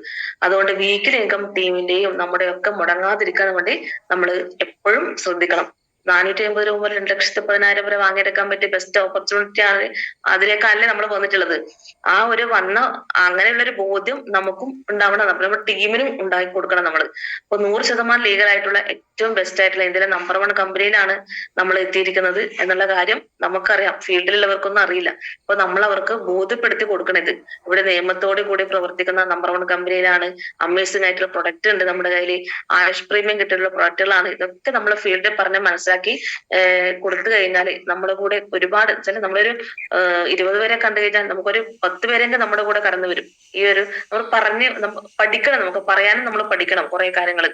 അതുകൊണ്ട് വീക്കിലി ഇൻകം ടീമിന്റെയും നമ്മുടെയൊക്കെ മുടങ്ങാതിരിക്കാൻ വേണ്ടി നമ്മൾ എപ്പോഴും ശ്രദ്ധിക്കണം. 450 രൂപ 2,10,000 വരെ വാങ്ങിയെടുക്കാൻ പറ്റിയ ബെസ്റ്റ് ഓപ്പർച്യൂണിറ്റി ആണ്. അതിലേക്കല്ലേ നമ്മൾ വന്നിട്ടുള്ളത്. ആ ഒരു അങ്ങനെയുള്ളൊരു ബോധ്യം നമുക്കും ഉണ്ടാവണം, നമ്മുടെ ടീമിനും ഉണ്ടാക്കി കൊടുക്കണം നമ്മൾ. അപ്പൊ 100% ലീഗൽ ആയിട്ടുള്ള ഏറ്റവും ബെസ്റ്റ് ആയിട്ടുള്ള ഇന്ത്യയിലെ നമ്പർ 1 കമ്പനിയിലാണ് നമ്മൾ എത്തിയിരിക്കുന്നത് എന്നുള്ള കാര്യം നമുക്കറിയാം. ഫീൽഡിലുള്ളവർക്കൊന്നും അറിയില്ല. അപ്പൊ നമ്മൾ അവർക്ക് ബോധ്യപ്പെടുത്തി കൊടുക്കണത് ഇവിടെ നിയമത്തോടു കൂടി പ്രവർത്തിക്കുന്ന നമ്പർ 1 കമ്പനിയിലാണ്. അമേസിംഗ് ആയിട്ടുള്ള പ്രൊഡക്റ്റ് ഉണ്ട് നമ്മുടെ കയ്യിൽ, ആയുഷ് പ്രീമിയം കിട്ടിയുള്ള പ്രൊഡക്റ്റുകളാണ്. ഇതൊക്കെ നമ്മൾ ഫീൽഡിൽ പറഞ്ഞ് മനസ്സിലാക്കി കൊടുത്തു കഴിഞ്ഞാൽ നമ്മുടെ കൂടെ ഒരുപാട് നമ്മളൊരു 20 പേരെ കണ്ടു കഴിഞ്ഞാൽ നമുക്കൊരു 10 പേരെങ്കിലും നമ്മുടെ കൂടെ കടന്നു വരും. ഈ ഒരു നമ്മൾ പഠിക്കണം, നമുക്ക് പറയാനും നമ്മൾ പഠിക്കണം കുറെ കാര്യങ്ങൾ.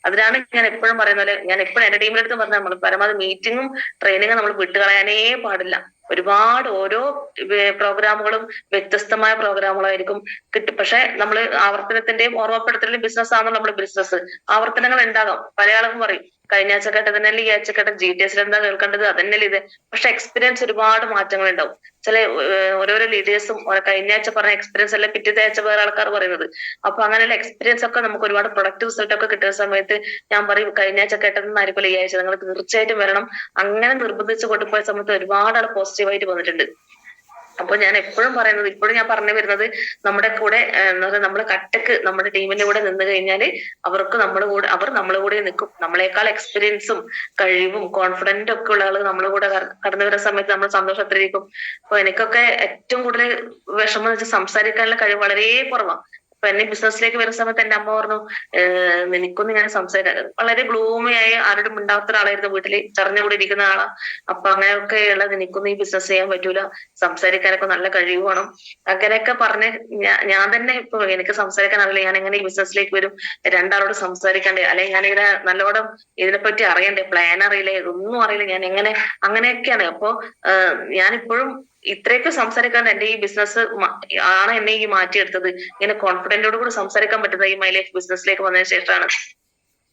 അതിനാണ് ഞാൻ എപ്പോഴും പറയുന്നത്, ഞാൻ എപ്പോഴും എന്റെ ടീമിന്റെ അടുത്ത് പറഞ്ഞാൽ നമ്മൾ പരമാവധി മീറ്റിങ്ങും ട്രെയിനിങ്ങും നമ്മൾ വിട്ടുകളയാനേ പാടില്ല. ഒരുപാട് ഓരോ പ്രോഗ്രാമുകളും വ്യത്യസ്തമായ പ്രോഗ്രാമുകളായിരിക്കും കിട്ടും. പക്ഷെ നമ്മൾ ആവർത്തനത്തിന്റെയും ഓർമ്മപ്പെടുത്തലിന്റെയും ബിസിനസ് ആണല്ലോ നമ്മുടെ ബിസിനസ്. ആവർത്തനങ്ങൾ ഉണ്ടാകാം. പല ആളുകളും പറയും കഴിഞ്ഞ ആഴ്ച കേട്ടതന്നെയല്ലേ ഈ ആഴ്ച കേട്ട, GTS എന്താ കേൾക്കേണ്ടത് അതന്നെയല്ലേ ഇത്. പക്ഷെ എക്സ്പീരിയൻസ് ഒരുപാട് മാറ്റങ്ങൾ ഉണ്ടാവും. ചില ഓരോരോ ലീഡേഴ്സും കഴിഞ്ഞ ആഴ്ച പറഞ്ഞ എക്സ്പീരിയൻസ് അല്ലെ പിറ്റത്തെ ആഴ്ച വേറെ ആൾക്കാർ പറയുന്നത്. അപ്പൊ അങ്ങനെയുള്ള എക്സ്പീരിയൻസ് ഒക്കെ നമുക്ക് ഒരുപാട് പ്രൊഡക്റ്റ് റിസൾട്ട് ഒക്കെ കിട്ടുന്ന സമയത്ത് ഞാൻ പറയും കഴിഞ്ഞ ആഴ്ച കേട്ടതെന്നായിരിക്കും ഈ ആഴ്ച നിങ്ങൾ തീർച്ചയായിട്ടും വരണം. അങ്ങനെ നിർബന്ധിച്ച് കൊണ്ടുപോയ സമയത്ത് ഒരുപാട് ആൾ പോസിറ്റീവായിട്ട് വന്നിട്ടുണ്ട്. അപ്പൊ ഞാൻ എപ്പോഴും പറയുന്നത്, ഇപ്പോഴും ഞാൻ പറഞ്ഞു വരുന്നത്, നമ്മുടെ കൂടെ എന്താ പറയുക, നമ്മുടെ കട്ടക്ക് നമ്മുടെ ടീമിന്റെ കൂടെ നിന്ന് കഴിഞ്ഞാല് അവർ നമ്മളെ കൂടെ നിൽക്കും. നമ്മളെക്കാൾ എക്സ്പീരിയൻസും കഴിവും കോൺഫിഡന്റും ഒക്കെ ഉള്ള ആള് നമ്മളെ കൂടെ കടന്നു വരുന്ന സമയത്ത് നമ്മൾ സന്തോഷത്തിലിരിക്കും. അപ്പൊ എനിക്കൊക്കെ ഏറ്റവും കൂടുതൽ വിഷമം എന്ന് വെച്ചാൽ സംസാരിക്കാനുള്ള കഴിവ് വളരെ കുറവാണ്. അപ്പൊ എന്നെ ബിസിനസ്സിലേക്ക് വരുന്ന സമയത്ത് എന്റെ അമ്മ പറഞ്ഞു, നിനക്കൊന്നും ഞാൻ സംസാരിക്കാൻ, വളരെ ഗ്ലൂമിയായി ആരോടും മിണ്ടാത്ത ഒരാളായിരുന്നു, വീട്ടിൽ ചറിഞ്ഞുകൂടി ഇരിക്കുന്ന ആളാ. അപ്പൊ അങ്ങനെയൊക്കെയുള്ള നിനക്കൊന്നും ഈ ബിസിനസ് ചെയ്യാൻ പറ്റൂല, സംസാരിക്കാനൊക്കെ നല്ല കഴിവ് വേണം, അങ്ങനെയൊക്കെ പറഞ്ഞ് ഞാൻ തന്നെ ഇപ്പൊ എനിക്ക് സംസാരിക്കാൻ അറിയില്ല, ഞാൻ എങ്ങനെ ഈ ബിസിനസ്സിലേക്ക് വരും, രണ്ടാളോട് സംസാരിക്കണ്ടേ, അല്ലെങ്കിൽ ഞാനിങ്ങനെ നല്ലോണം ഇതിനെപ്പറ്റി അറിയണ്ടേ, പ്ലാൻ അറിയില്ല, ഇതൊന്നും അറിയില്ല, ഞാൻ എങ്ങനെ, അങ്ങനെയൊക്കെയാണ്. അപ്പൊ ഞാനിപ്പോഴും ഇത്രയൊക്കെ സംസാരിക്കാൻ എന്റെ ഈ ബിസിനസ് ആണ് എന്നെ ഈ മാറ്റിയെടുത്തത്. ഇങ്ങനെ കോൺഫിഡന്റോട് കൂടി സംസാരിക്കാൻ പറ്റുന്നത് ഈ മൈ ലൈഫ് ബിസിനസ്സിലേക്ക് വന്നതിന് ശേഷമാണ്.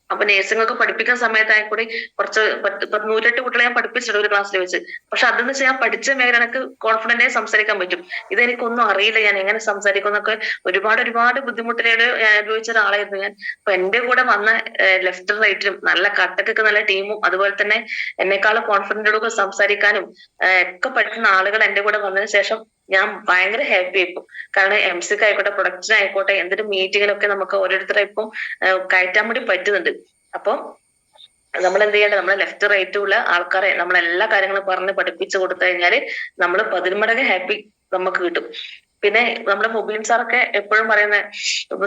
അപ്പൊ നേഴ്സിംഗ് ഒക്കെ പഠിപ്പിക്കുന്ന സമയത്തായിക്കൂടി കുറച്ച് 108 കുട്ടികളെ ഞാൻ പഠിപ്പിച്ചിട്ടുണ്ട് ഒരു ക്ലാസ്സിൽ വെച്ച്. പക്ഷെ അതെന്ന് വെച്ചാൽ ഞാൻ പഠിച്ച മേഖല എനിക്ക് കോൺഫിഡന്റ് ആയി സംസാരിക്കാൻ പറ്റും. ഇതെനിക്കൊന്നും അറിയില്ല, ഞാൻ എങ്ങനെ സംസാരിക്കും എന്നൊക്കെ ഒരുപാട് ബുദ്ധിമുട്ടിലൂടെ ഞാൻ അനുഭവിച്ച ഒരാളായിരുന്നു ഞാൻ. അപ്പൊ എന്റെ കൂടെ വന്ന ലെഫ്റ്റും റൈറ്റിലും നല്ല കട്ടക്കൊക്കെ നല്ല ടീമും, അതുപോലെ തന്നെ എന്നെക്കാളും കോൺഫിഡന്റോട് സംസാരിക്കാനും ഒക്കെ പറ്റുന്ന ആളുകൾ എന്റെ കൂടെ വന്നതിന് ശേഷം ഞാൻ ഭയങ്കര ഹാപ്പി ആയിപ്പോ. കാരണം MC ആയിക്കോട്ടെ, പ്രൊഡക്ഷൻ ആയിക്കോട്ടെ, എന്തൊരു മീറ്റിങ്ങിലൊക്കെ നമുക്ക് ഓരോരുത്തരെ ഇപ്പം കയറ്റാൻ വേണ്ടി പറ്റുന്നുണ്ട്. അപ്പൊ നമ്മൾ എന്ത് ചെയ്യേണ്ടത്, നമ്മളെ ലെഫ്റ്റ് റൈറ്റും ഉള്ള ആൾക്കാരെ നമ്മളെല്ലാ കാര്യങ്ങളും പറഞ്ഞ് പഠിപ്പിച്ചു കൊടുത്തു കഴിഞ്ഞാല് നമ്മൾ 10 മടങ്ങ് ഹാപ്പി നമുക്ക് കിട്ടും. പിന്നെ നമ്മുടെ മുബീൻ സാറൊക്കെ എപ്പോഴും പറയുന്ന,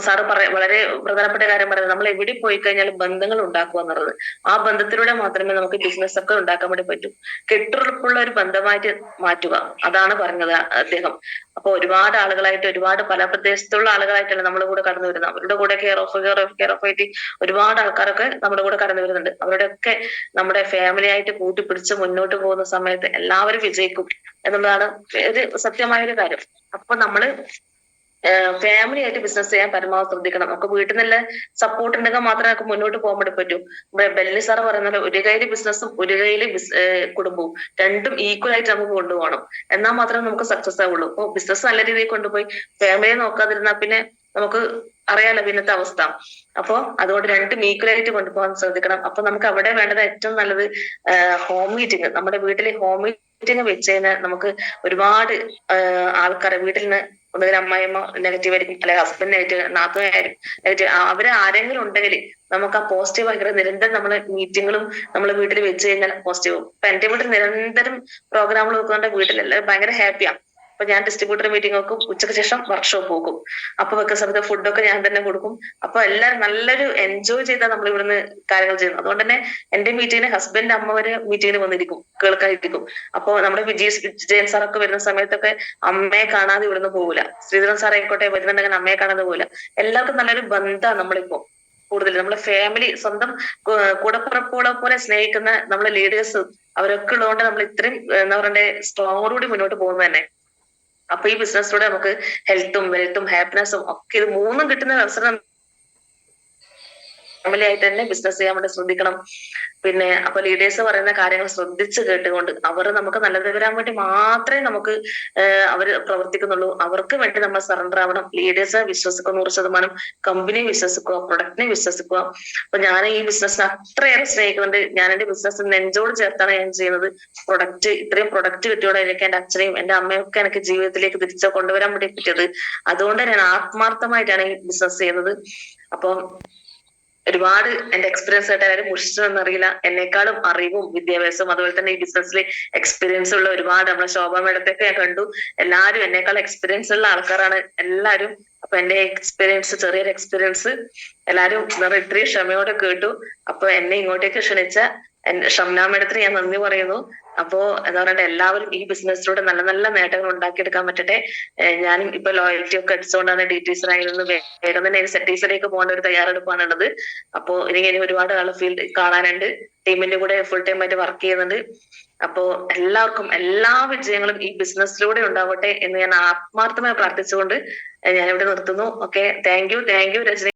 സാറ് വളരെ പ്രധാനപ്പെട്ട കാര്യം പറയുന്നത്, നമ്മൾ എവിടെ പോയി കഴിഞ്ഞാലും ബന്ധങ്ങൾ ഉണ്ടാക്കുക എന്നുള്ളത്. ആ ബന്ധത്തിലൂടെ മാത്രമേ നമുക്ക് ബിസിനസ് ഒക്കെ ഉണ്ടാക്കാൻ വേണ്ടി പറ്റൂ. കെട്ടുറപ്പുള്ള ഒരു ബന്ധമായിട്ട് മാറ്റുക, അതാണ് പറഞ്ഞത് അദ്ദേഹം. അപ്പൊ ഒരുപാട് ആളുകളായിട്ട്, പല പ്രദേശത്തുള്ള ആളുകളായിട്ടല്ല നമ്മുടെ കൂടെ കടന്നു വരുന്നത്, അവരുടെ കൂടെ കെയർ ഓഫ് ആയിട്ട് ഒരുപാട് ആൾക്കാരൊക്കെ നമ്മുടെ കൂടെ കടന്നു വരുന്നുണ്ട്. അവരുടെയൊക്കെ നമ്മുടെ ഫാമിലി ആയിട്ട് കൂട്ടിപ്പിടിച്ച് മുന്നോട്ട് പോകുന്ന സമയത്ത് എല്ലാവരും വിജയിക്കും എന്നുള്ളതാണ് ഒരു സത്യമായ ഒരു കാര്യം. അപ്പൊ നമ്മള് ഫാമിലി ആയിട്ട് ബിസിനസ് ചെയ്യാൻ പരമാവധി ശ്രദ്ധിക്കണം. നമുക്ക് വീട്ടിൽ നിന്നുള്ള സപ്പോർട്ട് ഉണ്ടെങ്കിൽ മാത്രമേ നമുക്ക് മുന്നോട്ട് പോകാൻ വേണ്ടി പറ്റൂ. ബെല്ലി സാറ് പറയുന്നത് ഒരു കയ്യില് ബിസിനസ്സും ഒരു കയ്യില് കുടുംബവും രണ്ടും ഈക്വൽ ആയിട്ട് നമുക്ക് കൊണ്ടുപോകണം, എന്നാൽ മാത്രമേ നമുക്ക് സക്സസ് ആവുള്ളൂ. അപ്പൊ ബിസിനസ് നല്ല രീതിയിൽ കൊണ്ടുപോയി ഫാമിലിയെ നോക്കാതിരുന്നാൽ പിന്നെ നമുക്ക് അറിയാലോ പിന്നത്തെ അവസ്ഥ. അപ്പൊ അതുകൊണ്ട് രണ്ടും ഈക്വൽ ആയിട്ട് കൊണ്ടുപോകാൻ ശ്രദ്ധിക്കണം. അപ്പൊ നമുക്ക് അവിടെ വേണ്ടത് ഏറ്റവും നല്ലത് ഹോം മീറ്റിംഗ്, നമ്മുടെ വീട്ടിൽ ഹോം മീറ്റിംഗ് വെച്ച് കഴിഞ്ഞാൽ നമുക്ക് ഒരുപാട് ആൾക്കാരെ വീട്ടിൽ നിന്ന്, ഒന്നുകിൽ അമ്മായിയമ്മ നെഗറ്റീവ് ആയിരിക്കും, അല്ലെങ്കിൽ ഹസ്ബൻഡിനായിട്ട്, നാത്തുനായിരിക്കും, അവര് ആരെങ്കിലും ഉണ്ടെങ്കിൽ നമുക്ക് ആ പോസിറ്റീവ് ഭയങ്കര നിരന്തരം നമ്മളെ മീറ്റിങ്ങുകളും നമ്മളെ വീട്ടിൽ വെച്ച് കഴിഞ്ഞാൽ പോസിറ്റീവ്. ഇപ്പൊ എന്റെ വീട്ടിൽ നിരന്തരം പ്രോഗ്രാമുകൾ വെക്കുന്നുണ്ട്, വീട്ടിലെല്ലാവരും ഭയങ്കര ഹാപ്പിയാണ്. അപ്പൊ ഞാൻ ഡിസ്ട്രിബ്യൂട്ടർ മീറ്റിംഗ് വെക്കും, ഉച്ചയ്ക്ക് ശേഷം വർക്ക്ഷോപ്പ് പോകും. അപ്പൊ വെക്കുന്ന സമയത്ത് ഫുഡൊക്കെ ഞാൻ തന്നെ കൊടുക്കും. അപ്പൊ എല്ലാവരും നല്ലൊരു എൻജോയ് ചെയ്താൽ നമ്മൾ ഇവിടുന്ന് കാര്യങ്ങൾ ചെയ്യുന്നു. അതുകൊണ്ട് തന്നെ എന്റെ മീറ്റിങ്ങിന് ഹസ്ബൻഡ് അമ്മ വരെ മീറ്റിങ്ങിന് വന്നിരിക്കും, കേൾക്കാതിരിക്കും. അപ്പൊ നമ്മുടെ വിജയൻ സാറൊക്കെ വരുന്ന സമയത്തൊക്കെ അമ്മയെ കാണാതെ ഇവിടുന്ന് പോകില്ല. ശ്രീധരൻ സാർ ആയിക്കോട്ടെ വരുന്നുണ്ടെങ്കിൽ അമ്മയെ കാണാതെ പോകില്ല. എല്ലാവർക്കും നല്ലൊരു ബന്ധമാണ് നമ്മളിപ്പോ. കൂടുതൽ നമ്മളെ ഫാമിലി, സ്വന്തം കൂടപ്പിറപ്പുകളെ പോലെ സ്നേഹിക്കുന്ന നമ്മളെ ലീഡേഴ്സ് അവരൊക്കെ ഉള്ളതുകൊണ്ട് നമ്മൾ ഇത്രയും എന്താ പറയണ്ടേ സ്ട്രോങ്ങോടുകൂടി മുന്നോട്ട് പോകുന്നത് തന്നെ. അപ്പൊ ഈ ബിസിനസ്സിലൂടെ നമുക്ക് ഹെൽത്തും വെൽത്തും ഹാപ്പിനെസ്സും ഒക്കെ ഇത് മൂന്നും കിട്ടുന്ന അവസരം ഫാമിലി ആയിട്ട് തന്നെ ബിസിനസ് ചെയ്യാൻ വേണ്ടി ശ്രദ്ധിക്കണം. പിന്നെ അപ്പൊ ലീഡേഴ്സ് പറയുന്ന കാര്യങ്ങൾ ശ്രദ്ധിച്ച് കേട്ടുകൊണ്ട് അവർ നമുക്ക് നല്ലത് വരാൻ വേണ്ടി മാത്രമേ നമുക്ക് അവർ പ്രവർത്തിക്കുന്നുള്ളൂ. അവർക്ക് വേണ്ടി നമ്മൾ സറണ്ടർ ആവണം. ലീഡേഴ്സ് വിശ്വസിക്കുക 100%, കമ്പനിയെ വിശ്വസിക്കുക, പ്രൊഡക്റ്റിനെ വിശ്വസിക്കുക. അപ്പൊ ഞാൻ ഈ ബിസിനസ്സിനെ അത്രയേറെ സ്നേഹിക്കുന്നുണ്ട്. ഞാൻ എന്റെ ബിസിനസ് നെഞ്ചോട് ചേർത്താണ് ഞാൻ ചെയ്യുന്നത്. ഇത്രയും പ്രൊഡക്റ്റ് കിട്ടിയോടെ എനിക്ക് എന്റെ അച്ഛനെയും എന്റെ അമ്മയും ഒക്കെ എനിക്ക് ജീവിതത്തിലേക്ക് തിരിച്ചു കൊണ്ടുവരാൻ വേണ്ടി പറ്റിയത്. അതുകൊണ്ട് ഞാൻ ആത്മാർത്ഥമായിട്ടാണ് ഈ ബിസിനസ് ചെയ്യുന്നത്. അപ്പൊ ഒരുപാട് എന്റെ എക്സ്പീരിയൻസ് ആയിട്ട് എല്ലാവരും മുഷിച്ചതെന്നറിയില്ല, എന്നെക്കാളും അറിവും വിദ്യാഭ്യാസവും അതുപോലെ തന്നെ ഈ ബിസിനസ്സിൽ എക്സ്പീരിയൻസ് ഉള്ള ഒരുപാട്, നമ്മളെ ശോഭ മേഡത്തെയൊക്കെ ഞാൻ കണ്ടു. എല്ലാവരും എന്നേക്കാൾ എക്സ്പീരിയൻസ് ഉള്ള ആൾക്കാരാണ് എല്ലാവരും. അപ്പൊ എന്റെ എക്സ്പീരിയൻസ്, ചെറിയൊരു എക്സ്പീരിയൻസ് എല്ലാവരും ഇത്രയും ക്ഷമയോടെ കേട്ടു. അപ്പൊ എന്നെ ഇങ്ങോട്ടേക്ക് ക്ഷണിച്ച ഷംന മേഡത്തിന് ഞാൻ നന്ദി പറയുന്നു. അപ്പോ എന്താ പറയണ്ടേ, എല്ലാവരും ഈ ബിസിനസ്സിലൂടെ നല്ല നല്ല നേട്ടങ്ങൾ ഉണ്ടാക്കിയെടുക്കാൻ പറ്റട്ടെ. ഞാനും ഇപ്പൊ ലോയൽറ്റി ഒക്കെ അടിച്ചുകൊണ്ടാണ് DTസറായി നിന്ന് വേഗം തന്നെ സെറ്റീസിലേക്ക് പോകേണ്ട ഒരു തയ്യാറെടുപ്പാണുള്ളത്. അപ്പോ ഇനി ഒരുപാട് ആള് ഫീൽഡ് കാണാനുണ്ട്, ടീമിന്റെ കൂടെ ഫുൾ ടൈം ആയിട്ട് വർക്ക് ചെയ്യുന്നുണ്ട്. അപ്പോ എല്ലാവർക്കും എല്ലാ വിജയങ്ങളും ഈ ബിസിനസ്സിലൂടെ ഉണ്ടാവട്ടെ എന്ന് ഞാൻ ആത്മാർത്ഥമായി പ്രാർത്ഥിച്ചുകൊണ്ട് ഞാനിവിടെ നിർത്തുന്നു. Okay, thank you Rajani.